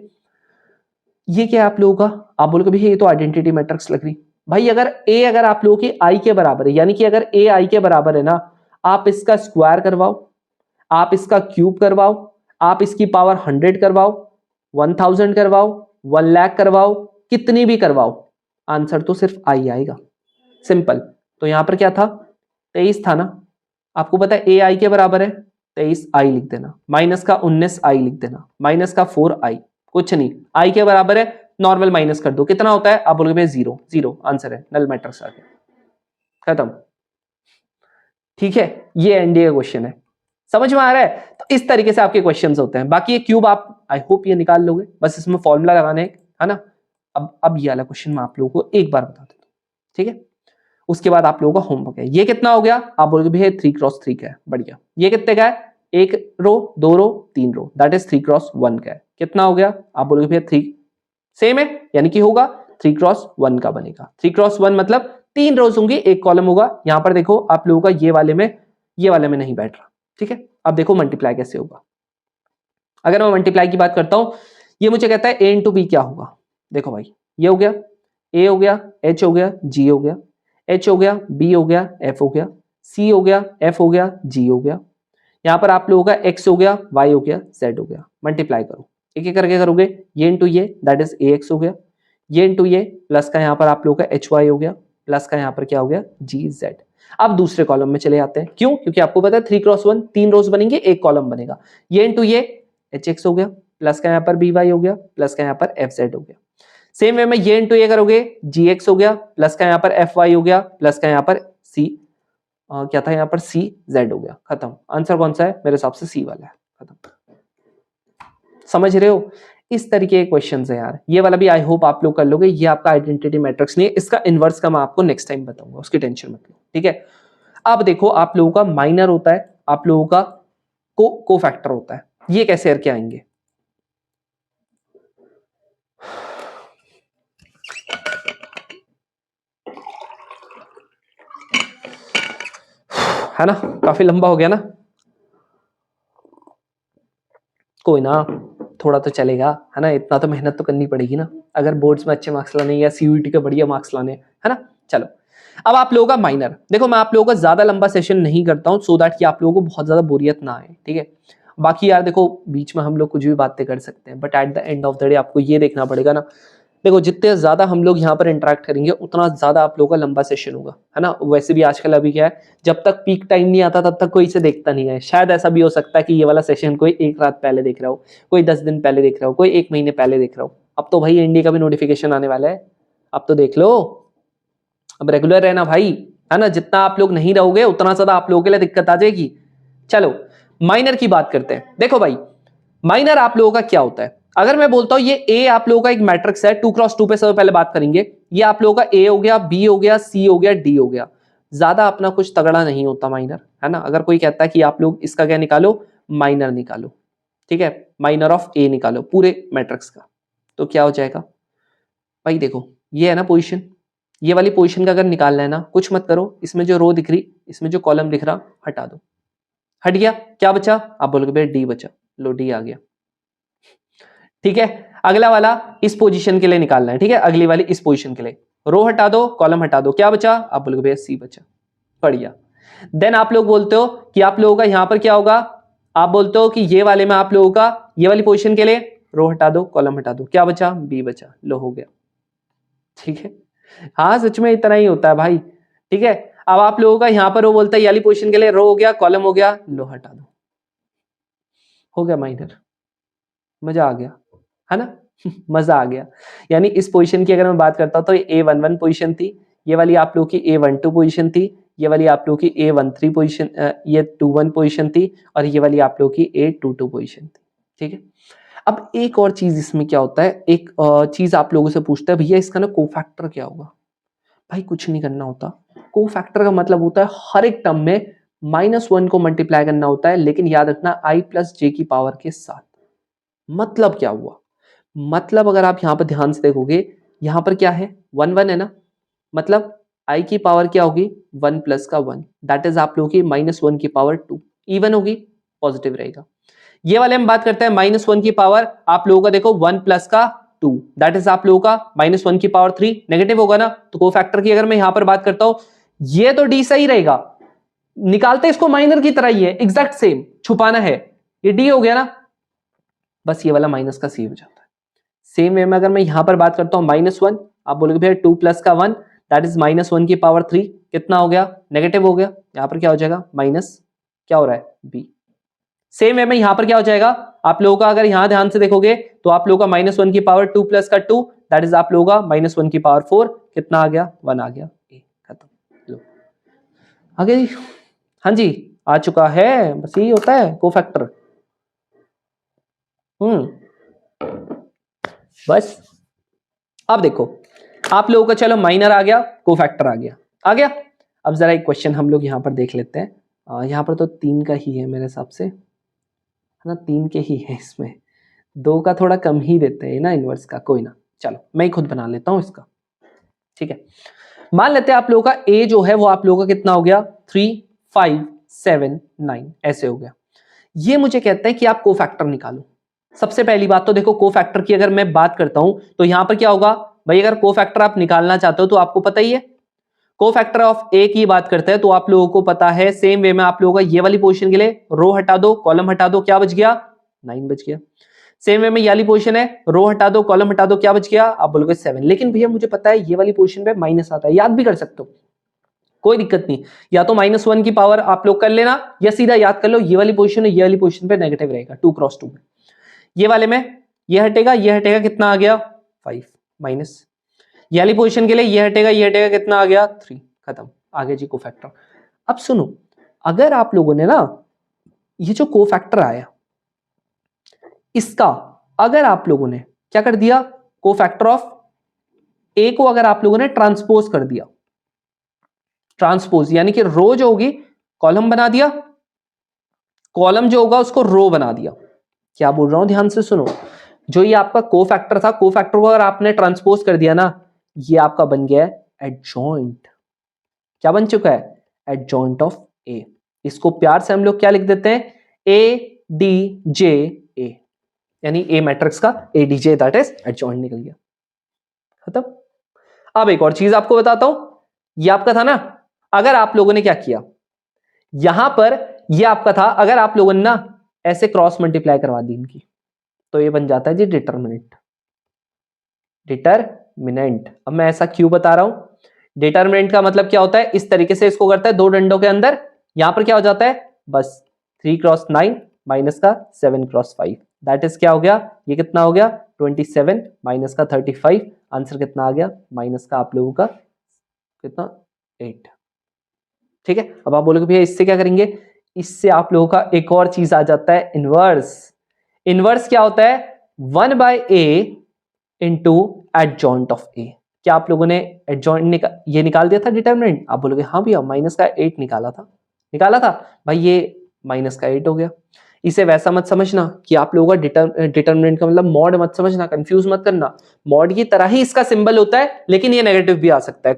ये क्या है आप लोगों का, आप बोलोगे भैया ये तो आइडेंटिटी मैट्रिक्स लग रही। भाई अगर a अगर आप लोगों की i के बराबर है, यानी कि अगर a i के बराबर है ना, आप इसका स्क्वायर करवाओ, आप इसका क्यूब करवाओ, आप इसकी पावर 100 करवाओ, 1000 करवाओ, 1 लाख करवाओ, कितनी भी करवाओ, आंसर तो सिर्फ i आएगा। सिंपल। तो यहां पर क्या था, 23 था ना। आपको पता है a i के बराबर है, 23 i लिख देना, माइनस का 19 i लिख देना, माइनस का 4 i, कुछ नहीं, i के बराबर है, नॉर्मल माइनस कर दो, कितना होता है, आप बोलोगे भाई 0, 0 आंसर है, नल मैट्रिक्स आ गया, खत्म। ठीक है, ये एनडीए का क्वेश्चन है, समझ में आ रहा है। तो इस तरीके से आपके क्वेश्चंस होते हैं। बाकी ये क्यूब आप आई होप ये निकाल लोगे, बस इसमें फॉर्मूला लगाना है ना। अब ये वाला क्वेश्चन मैं आप लोगों को एक बार बता देता हूं, ठीक है। उसके बाद आप लोगों का होमवर्क है। ये कितना हो गया, आप बोलोगे भैया 3x3 का है, बढ़िया। ये कितने का है, 1 रो 2 रो 3 रो, दैट इज 3x1 का है। कितना हो गया, आप बोलोगे भैया 3 सेम है, यानी कि होगा 3x1 का बनेगा। 3x1 मतलब 3 रोज होंगी, 1 कॉलम होगा। यहां पर देखो आप लोगों का ये वाले में नहीं बैठ रहा, ठीक है। अब देखो मल्टीप्लाई कैसे होगा। अगर मैं मल्टीप्लाई की बात करता हूं, ये मुझे कहता है a इंटू बी क्या होगा। देखो भाई, ये हो गया a हो गया, h हो गया, g हो गया, h हो गया, b हो गया, f हो गया, c हो गया, f हो गया, g हो गया। यहां पर आप लोगों का x हो गया, y हो गया, z हो गया। मल्टीप्लाई करो, एक एक करके करोगे, ये इंटू ये दैट इज ax हो गया, ये इंटू ये प्लस का यहां पर आप लोगों का hy हो गया, प्लस का यहां पर क्या हो गया gz। अब दूसरे कॉलम में चले जाते हैं, क्यों, क्योंकि आपको पता है 3x1 3 रोज बनेंगे, 1 कॉलम बनेगा। ये इंटू ये hx हो गया, प्लस का यहां पर by हो गया, प्लस का यहां पर fz हो गया। सेम वे में ये इंटू ये करोगे, gx हो गया, प्लस का यहां पर fy हो गया, प्लस का यहां पर c क्या था यहां पर cz हो गया, खत्म। आंसर कौन सा है, मेरे हिसाब से c वाला है, खत्म। समझ रहे हो, इस तरीके के क्वेश्चंस है यार। ये वाला भी आई होप आप लोग कर लोगे। ये आपका आइडेंटिटी मैट्रिक्स नहीं है, इसका इनवर्स का मैं आपको नेक्स्ट टाइम बताऊंगा, उसकी टेंशन मत लो, ठीक है। अब देखो आप लोगों का माइनर होता है, आप लोगों का को फैक्टर होता है, ये कैसे करके आएंगे। है ना, काफी लंबा हो गया ना, कोई ना, थोड़ा तो चलेगा, है ना। इतना तो मेहनत तो करनी पड़ेगी ना, अगर बोर्ड्स में अच्छे मार्क्स लाने या सीयूईटी के बढ़िया मार्क्स लाने, है ना। चलो, अब आप लोगों का माइनर देखो, मैं आप लोगों का ज्यादा लंबा सेशन नहीं करता हूं, सो दैट कि आप लोगों को बहुत ज्यादा बोरियत ना आए, ठीक है। बाकी यार देखो, बीच में हम लोग कुछ भी बातें कर सकते हैं, but at the end of the day आपको ये देखना पड़ेगा ना। देखो, जितने ज्यादा हम लोग यहाँ पर इंटरेक्ट करेंगे, उतना ज्यादा आप लोगों का लंबा सेशन होगा, है ना। वैसे भी आजकल अभी क्या है, जब तक पीक टाइम नहीं आता तब तक कोई इसे देखता नहीं है। शायद ऐसा भी हो सकता है कि ये वाला सेशन कोई एक रात पहले देख रहा हो, कोई 10 दिन पहले देख रहा हो, कोई 1 महीने पहले देख रहा हो। अब तो भाई इंडिया का भी नोटिफिकेशन आने वाला है, अब तो देख लो, अब रेगुलर रहना भाई, है ना। जितना आप लोग नहीं रहोगे उतना ज्यादा आप लोगों के लिए दिक्कत आ जाएगी। चलो, माइनर की बात करते हैं। देखो भाई, माइनर आप लोगों का क्या होता है, अगर मैं बोलता हूं ये ए आप लोगों का एक मैट्रिक्स है, 2x2 पे सबसे पहले बात करेंगे। ये आप लोगों का ए हो गया, बी हो गया, सी हो गया, डी हो गया। ज्यादा अपना कुछ तगड़ा नहीं होता माइनर, है ना। अगर कोई कहता है कि आप लोग इसका क्या निकालो, माइनर निकालो, ठीक है, माइनर ऑफ ए निकालो पूरे मैट्रिक्स का, तो क्या हो जाएगा भाई। देखो, ये है ना पोजीशन, ये वाली पोजीशन का अगर निकालना है ना, कुछ मत करो, इसमें जो रो दिख रही, इसमें जो कॉलम दिख रहा, हटा दो, हट गया, क्या बचा, आप बोलोगे भाई डी बचा, लो डी आ गया, ठीक है। अगला वाला इस पोजीशन के लिए निकालना है, ठीक है, अगली वाली इस पोजीशन के लिए, रो हटा दो, कॉलम हटा दो, क्या बचा, आप बोलोगे भैया सी बचा, बढ़िया। देन आप लोग बोलते हो कि आप लोगों का यहां पर क्या होगा, आप बोलते हो कि ये वाले में आप लोगों का ये वाली पोजीशन के लिए रो हटा दो, कॉलम हटा दो, क्या बचा, बी बचा, लो हो गया, ठीक है। हाँ सच में इतना ही होता है भाई, ठीक है। अब आप लोगों का यहाँ पर वो बोलता है ये वाली पोजीशन के लिए रो हो गया, कॉलम हो गया, लो हटा दो, हो गया माइनर, मजा आ गया, है ना। मजा आ गया। यानी इस पोजीशन की अगर मैं बात करता हूं तो ये A11 पोजीशन थी, ये वाली आप लोगों की A12 पोजीशन थी, ये वाली आप लोगों की A13 पोजीशन, ये 21 पोजीशन थी, और ये वाली आप लोगों की A22 पोजीशन थी, ठीक है। अब एक और चीज इसमें क्या होता है, एक चीज आप लोगों से पूछता है भैया इसका ना कोफैक्टर क्या होगा। भाई कुछ नहीं करना होता, कोफैक्टर का मतलब होता है हर एक टर्म में -1 को मल्टीप्लाई करना होता है, लेकिन याद रखना i प्लस जे की पावर के साथ। मतलब क्या हुआ, मतलब अगर आप यहां पर ध्यान से देखोगे, यहां पर क्या है 1 1 है ना, मतलब i की पावर क्या होगी 1 प्लस का 1, दैट इज आप लोगों की -1 की पावर 2, इवन होगी, पॉजिटिव रहेगा। ये वाले हम बात करते हैं -1 की पावर, आप लोगों का देखो 1 प्लस का 2, दैट इज आप लोगों का -1 की पावर 3, नेगेटिव होगा ना, तो कोफैक्टर की अगर मैं यहां पर बात करता हूं, ये तो डी सही रहेगा, निकालते इसको माइनर की तरह ही है, एग्जैक्ट सेम, छुपाना है, ये डी हो गया ना, बस ये वाला माइनस का सी हो जाता है। सेम वे में अगर मैं यहां पर बात करता हूं -1, आप बोलोगे भैया 2 प्लस का 1, दैट इज -1 की पावर 3, कितना हो गया, नेगेटिव हो गया, यहां पर क्या हो जाएगा माइनस, क्या हो रहा है बी। सेम वे में यहां पर क्या हो जाएगा, आप लोगों का अगर यहां ध्यान से देखोगे तो आप लोगों का -1 की पावर 2 प्लस का 2, दैट इज आप लोगों का -1 की पावर 4, कितना आ गया 1 आ गया, खत्म, लो आ गई। हाँ जी आ चुका है, बस यही होता है कोफैक्टर। बस अब देखो आप लोगों का, चलो माइनर आ गया, कोफैक्टर आ गया, आ गया। अब जरा एक क्वेश्चन हम लोग यहां पर देख लेते हैं, यहां पर तो 3 का ही है मेरे हिसाब से, है ना, 3 के ही है, इसमें 2 का थोड़ा कम ही देते हैं ना इनवर्स का, कोई ना, चलो मैं खुद बना लेता हूं इसका, ठीक है। मान लेते हैं आप लोगों का ए जो है वो आप लोगों का कितना हो गया 3 5 7 9 ऐसे हो गया। ये मुझे कहता है कि आप कोफैक्टर निकालो। सबसे पहली बात तो देखो कोफैक्टर की अगर मैं बात करता हूं तो यहां पर क्या होगा भाई, अगर कोफैक्टर आप निकालना चाहते हो तो आपको पता ही है, कोफैक्टर ऑफ ए की बात करते हैं तो आप लोगों को पता है, सेम वे में आप लोगों का ये वाली पोजीशन के लिए रो हटा दो, कॉलम हटा दो, क्या बच गया 9 बच गया। सेम वे में ये वाली पोजीशन है, रो हटा दो, कॉलम हटा दो, क्या बच गया, आप बोलोगे 7। लेकिन भैया मुझे पता है ये वाली पोजीशन पे माइनस आता है, याद भी कर सकते हो, कोई दिक्कत नहीं, या तो -1 की पावर आप लोग कर लेना, या सीधा याद कर लो ये वाली पोजीशन है, ये वाली पोजीशन पे नेगेटिव रहेगा 2 क्रॉस 2 में, ये वाले में ये हटेगा, ये हटेगा, कितना आ गया 5 माइनस, ये वाली पोजीशन के लिए ये हटेगा, ये हटेगा, कितना आ गया 3, खत्म, आगे जी कोफैक्टर। अब सुनो, अगर आप लोगों ने ना ये जो कोफैक्टर आया इसका अगर आप लोगों ने क्या कर दिया, कोफैक्टर ऑफ ए को अगर आप लोगों ने ट्रांसपोज कर दिया, ट्रांसपोज यानी कि रो जो होगी कॉलम बना दिया, कॉलम जो होगा उसको रो बना दिया। क्या बोल रहा हूं ध्यान से सुनो, जो ये आपका कोफैक्टर था, कोफैक्टर को अगर आपने ट्रांसपोज कर दिया ना, ये आपका बन गया है एडजॉइंट। क्या बन चुका है, एडजॉइंट ऑफ ए। इसको प्यार से हम लोग क्या लिख देते हैं, ए डी जे ए, यानी ए मैट्रिक्स का A D J, that is adjoint निकल गया, खत्म। अब एक और चीज आपको बताता हूं, ये आपका था ना, अगर आप लोगों ने क्या किया यहां पर, ये आपका था, अगर आप लोगों ने ना ऐसे क्रॉस मल्टीप्लाई करवा दी इनकी, तो ये बन जाता है जी डिटरमिनेंट, डिटरमिनेंट। अब मैं ऐसा क्यों बता रहा हूं, डिटरमिनेंट का मतलब क्या होता है, इस तरीके से इसको करता है, दो डंडों के अंदर, यहां पर क्या हो जाता है, बस 3 क्रॉस 9 माइनस का 7 क्रॉस 5, दैट इज क्या हो गया, ये कितना हो गया 27 माइनस का 35, आंसर कितना आ गया, माइनस का आप लोगों का कितना 8, ठीक है। अब आप बोलोगे भैया इससे क्या करेंगे, इससे आप लोगों का एक और चीज आ जाता है इनवर्स। इनवर्स क्या होता है, 1/a इंटू एडजॉइंट ऑफ ए। क्या आप लोगों ने एडजॉइंट ये निकाल दिया था डिटरमिनेंट, आप बोलोगे हाँ भैया माइनस का 8 निकाला था भाई, ये माइनस का 8 हो गया। इसे वैसा मत समझना कि आप लोगों का डिटरमिनेंट का मतलब मॉड मत समझना, कंफ्यूज मत करना, मॉड की तरह ही इसका सिंबल होता है, लेकिन ये नेगेटिव भी आ सकता है,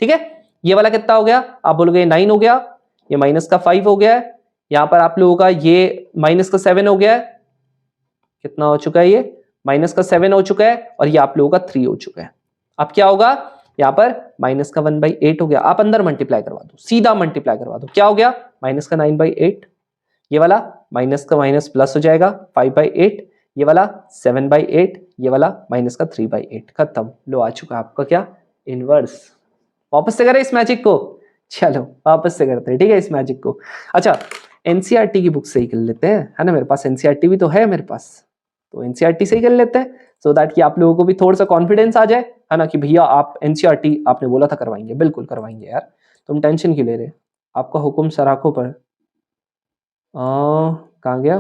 ठीक है। ये वाला कितना हो गया, आप बोलोगे 9 हो गया, ये माइनस का 5 हो गया है, यहां पर आप लोगों का ये माइनस का 7 हो गया है, कितना हो चुका है, ये माइनस का 7 हो चुका है, और ये आप लोगों का 3 हो चुका है। अब क्या होगा, यहां पर माइनस का 1/8 हो गया, आप अंदर मल्टीप्लाई करवा दो, सीधा मल्टीप्लाई करवा दो, क्या हो गया माइनस का 9/8, ये वाला माइनस का माइनस प्लस हो जाएगा 5/8, ये वाला 7/8, ये वाला माइनस का 3/8, खत्म, लो आ चुका है आपका क्या इनवर्स। वापस से करें इस मैजिक को, चलो वापस से करते हैं, ठीक है, इस मैजिक को। अच्छा, एनसीईआरटी की बुक से ही कर लेते हैं, है ना, मेरे पास एनसीईआरटी भी तो है मेरे पास, तो एनसीईआरटी से ही कर लेते हैं, सो दैट कि आप लोगों को भी थोड़ा सा कॉन्फिडेंस आ जाए, है ना, कि भैया आप एनसीईआरटी आपने बोला था करवाएंगे, बिल्कुल करवाएंगे यार, तुम टेंशन क्यों ले रहे, आपका हुक्म सराखों पर। कहाँ गया,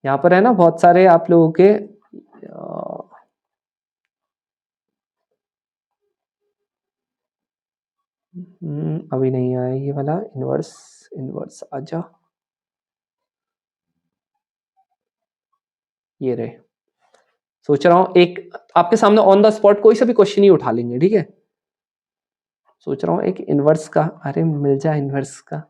यहाँ पर है ना बहुत सारे आप लोगों के अभी नहीं आया ये वाला इनवर्स। इनवर्स आजा, ये रहे। सोच रहा हूं एक आपके सामने ऑन द स्पॉट कोई सा भी क्वेश्चन ही उठा लेंगे, ठीक है। सोच रहा हूं एक इनवर्स का, अरे मिल जाए इनवर्स का,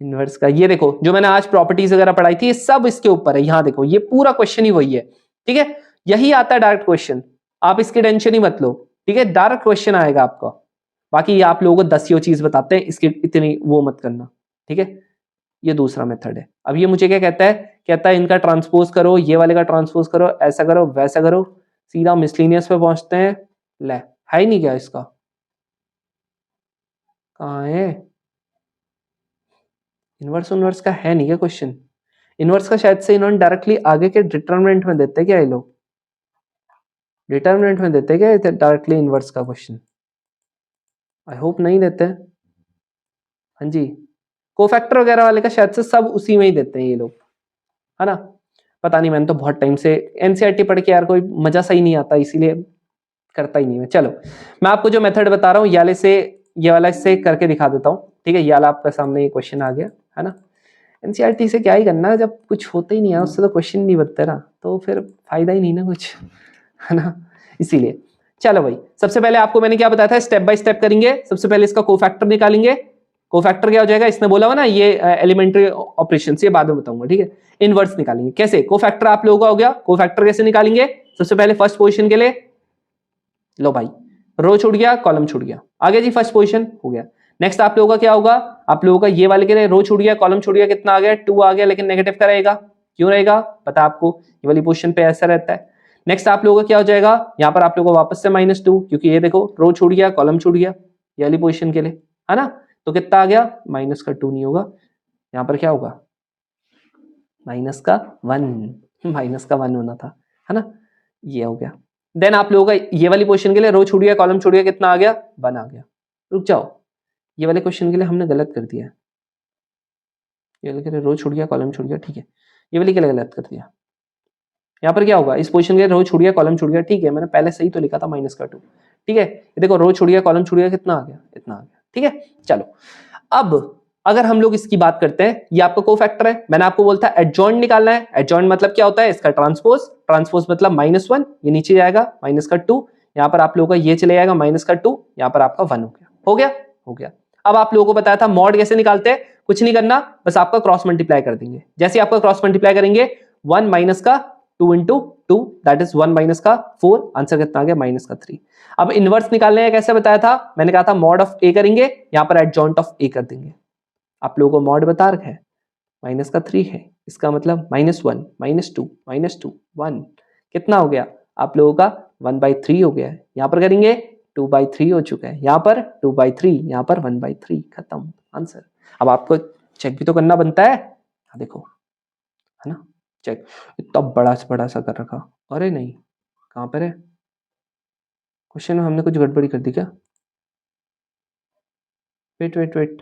इनवर्स का। ये देखो जो मैंने आज प्रॉपर्टीज वगैरह पढ़ाई थी, ये सब इसके ऊपर है। यहाँ देखो ये पूरा क्वेश्चन ही वही है, ठीक है, यही आता है डायरेक्ट क्वेश्चन, आप इसकी टेंशन ही मत लो, ठीक है, डायरेक्ट क्वेश्चन आएगा आपका। बाकी ये आप लोगों को 10 चीज बताते हैं, इसकी इतनी वो मत करना, ठीक है। ये दूसरा मेथड है। अब ये मुझे क्या कहता है, कहता है इनका ट्रांसपोज करो, ये वाले का ट्रांसपोज करो, ऐसा करो वैसा करो, सीधा मिसलिनियस पे पहुंचते हैं। ले, है ही नहीं क्या इसका, कहाँ है इनवर्स, इनवर्स का है नहीं क्या क्वेश्चन। इनवर्स का शायद से इन्होंने डायरेक्टली आगे के डिटरमिनेंट में देते हैं क्या, ये लोग डिटरमिनेंट में देते हैं क्या डायरेक्टली इनवर्स का क्वेश्चन, आई होप नहीं देते हैं। हाँ जी, कोफैक्टर वगैरह वाले का शायद से सब उसी में ही देते हैं ये लोग, है ना। पता नहीं, मैंने तो बहुत टाइम से एनसीईआरटी पढ़ के यार कोई मजा सही नहीं आता, इसीलिए करता ही नहीं मैं। चलो मैं आपको जो मेथड बता रहा हूँ याले से, ये वाला इससे करके दिखा देता हूँ, ठीक है। ये वाला आपके सामने ये क्वेश्चन आ गया, है ना। एनसीईआरटी से क्या ही करना है, जब कुछ होता ही नहीं है उससे तो क्वेश्चन नहीं बनते ना, तो फिर फायदा ही नहीं ना कुछ, है ना, इसीलिए। चलो भाई, सबसे पहले आपको मैंने क्या बताया था, स्टेप बाय स्टेप करेंगे। सबसे पहले इसका कोफैक्टर निकालेंगे। कोफैक्टर क्या हो जाएगा, इसने बोला हुआ ना ये एलिमेंट्री ऑपरेशन, ये बाद में बताऊंगा, ठीक है। इनवर्स निकालेंगे कैसे, कोफैक्टर आप लोगों का हो गया, कोफैक्टर कैसे निकालेंगे। सबसे पहले फर्स्ट पोजीशन के लिए, लो भाई, रो छूट गया, कॉलम छूट गया, आगे जी फर्स्ट पोजीशन हो गया। नेक्स्ट आप लोगों का क्या होगा, आप लोगों का ये वाले के लिए रो छूट गया, कॉलम छूट गया, कितना आ गया 2 आ गया, लेकिन नेगेटिव का रहेगा, क्यों रहेगा पता आपको, ये वाली पोजीशन पे ऐसा रहता है। नेक्स्ट आप लोगों का क्या हो जाएगा, यहाँ पर आप लोगों को वापस से -2, क्योंकि ये देखो रो छूट गया, कॉलम छूट गया, ये वाली पोजीशन के लिए, है ना। तो कितना आ गया, -2 नहीं होगा, यहाँ पर क्या होगा, -1, -1 होना था, है ना, ये हो गया। देन आप लोगों का ये वाली पोजीशन के लिए रो छूट गया, कॉलम छूट गया, कितना आ गया 1 आ गया। रुक जाओ, ये वाले क्वेश्चन के लिए हमने गलत कर दिया, ये वाले के लिए रो छूट गया, कॉलम छूट गया, ठीक है, ये वाले के लिए गलत कर दिया। यहाँ पर क्या होगा, इस पोजीशन के लिए रो छूट गया, कॉलम छूट गया, ठीक है, मैंने पहले सही तो लिखा था -2, ठीक है। ये देखो रो छूट गया, कॉलम छूट गया, कितना आ गया, इतना आ गया, ठीक है। चलो अब अगर हम लोग इसकी बात करते हैं, ये आपका कोफैक्टर है, मैंने आपको बोलता है एडजॉइंट निकालना है। एडजॉइंट मतलब क्या होता है, इसका ट्रांसपोज, ट्रांसपोज मतलब -1, ये नीचे जाएगा, -2, यहाँ पर आप लोगों का ये चले जाएगा -2, यहाँ पर आपका 1 हो गया, हो गया, हो गया। अब आप लोगों को बताया था मॉड कैसे निकालते हैं, कुछ नहीं करना, बस आपका क्रॉस मल्टीप्लाई कर देंगे। जैसे आपका क्रॉस मल्टीप्लाई करेंगे, 1 माइनस का 2 इंटू 2, दैट इज 1 माइनस का 4, आंसर कितना आ गया -3। अब इनवर्स निकालने का कैसे बताया था, मैंने कहा था मॉड ऑफ ए करेंगे, यहाँ पर एडजॉइंट ऑफ ए कर देंगे। आप लोगों को मॉड बता रखा है, -3 है, इसका मतलब -1, -2, -2, 1, कितना हो गया आप लोगों का 1/3 हो गया है। यहाँ पर करेंगे 2/3 हो चुका है, यहाँ पर 2/3, यहाँ पर 1/3, खत्म आंसर। अब आपको चेक भी तो करना बनता है, देखो, है ना, चेक, इतना बड़ा सा कर रखा, अरे नहीं, कहाँ पर है क्वेश्चन में, हमने कुछ गड़बड़ी कर दी क्या, वेट वेट वेट,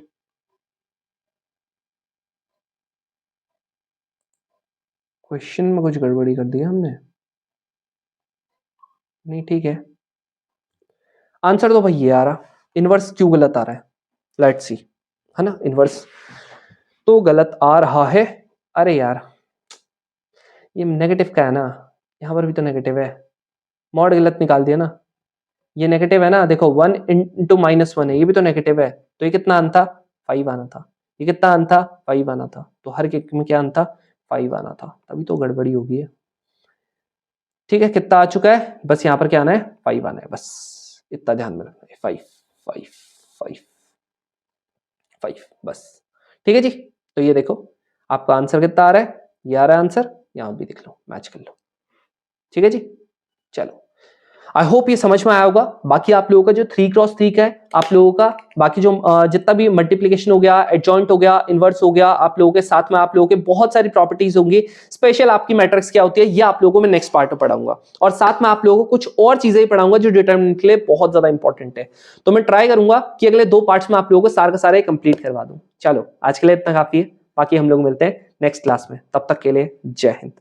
क्वेश्चन में कुछ गड़बड़ी कर दी है हमने, नहीं ठीक है, आंसर तो भाई ये आ रहा, इनवर्स क्यों गलत आ रहा है, लेट्स सी, है ना, इनवर्स तो गलत आ रहा है। अरे यार ये नेगेटिव का है ना, यहाँ पर भी तो नेगेटिव है, मॉड गलत निकाल दिया ना, ये नेगेटिव है ना, देखो 1 इंटू -1 है, ये भी तो नेगेटिव है, तो ये कितना आना था 5 आना था, ये कितना आना था 5 आना था, तो हर एक में क्या आना था 5 आना था, तभी तो गड़बड़ी होगी है। ठीक है, कितना आ चुका है, बस यहाँ पर क्या आना है 5 आना है, बस इतना ध्यान में रखना है, 5 5 5 5, बस ठीक है जी। तो ये देखो आपका आंसर कितना आ रहा है, ये आ रहा है आंसर, यहाँ भी देख लो, मैच कर लो, ठीक है जी। चलो आई होप ये समझ में आया होगा। बाकी आप लोगों का जो 3x3 का है, आप लोगों का बाकी जो जितना भी मल्टीप्लिकेशन हो गया, एडजॉइंट हो गया, इनवर्स हो गया, आप लोगों के साथ में आप लोगों के बहुत सारी प्रॉपर्टीज होंगी। स्पेशल आपकी मैट्रिक्स क्या होती है ये आप लोगों को मैं नेक्स्ट पार्ट में पढ़ाऊंगा, और साथ में आप लोगों को कुछ और चीजें ही पढ़ाऊंगा जो डिटरमिनेंट के लिए बहुत ज्यादा इंपॉर्टेंट है। तो मैं ट्राई करूंगा कि अगले 2 पार्ट्स में आप लोगों को सारे का सारे कंप्लीट करवा दूं। चलो आज के लिए इतना काफी है, बाकी हम लोग मिलते हैं नेक्स्ट क्लास में, तब तक के लिए जय हिंद।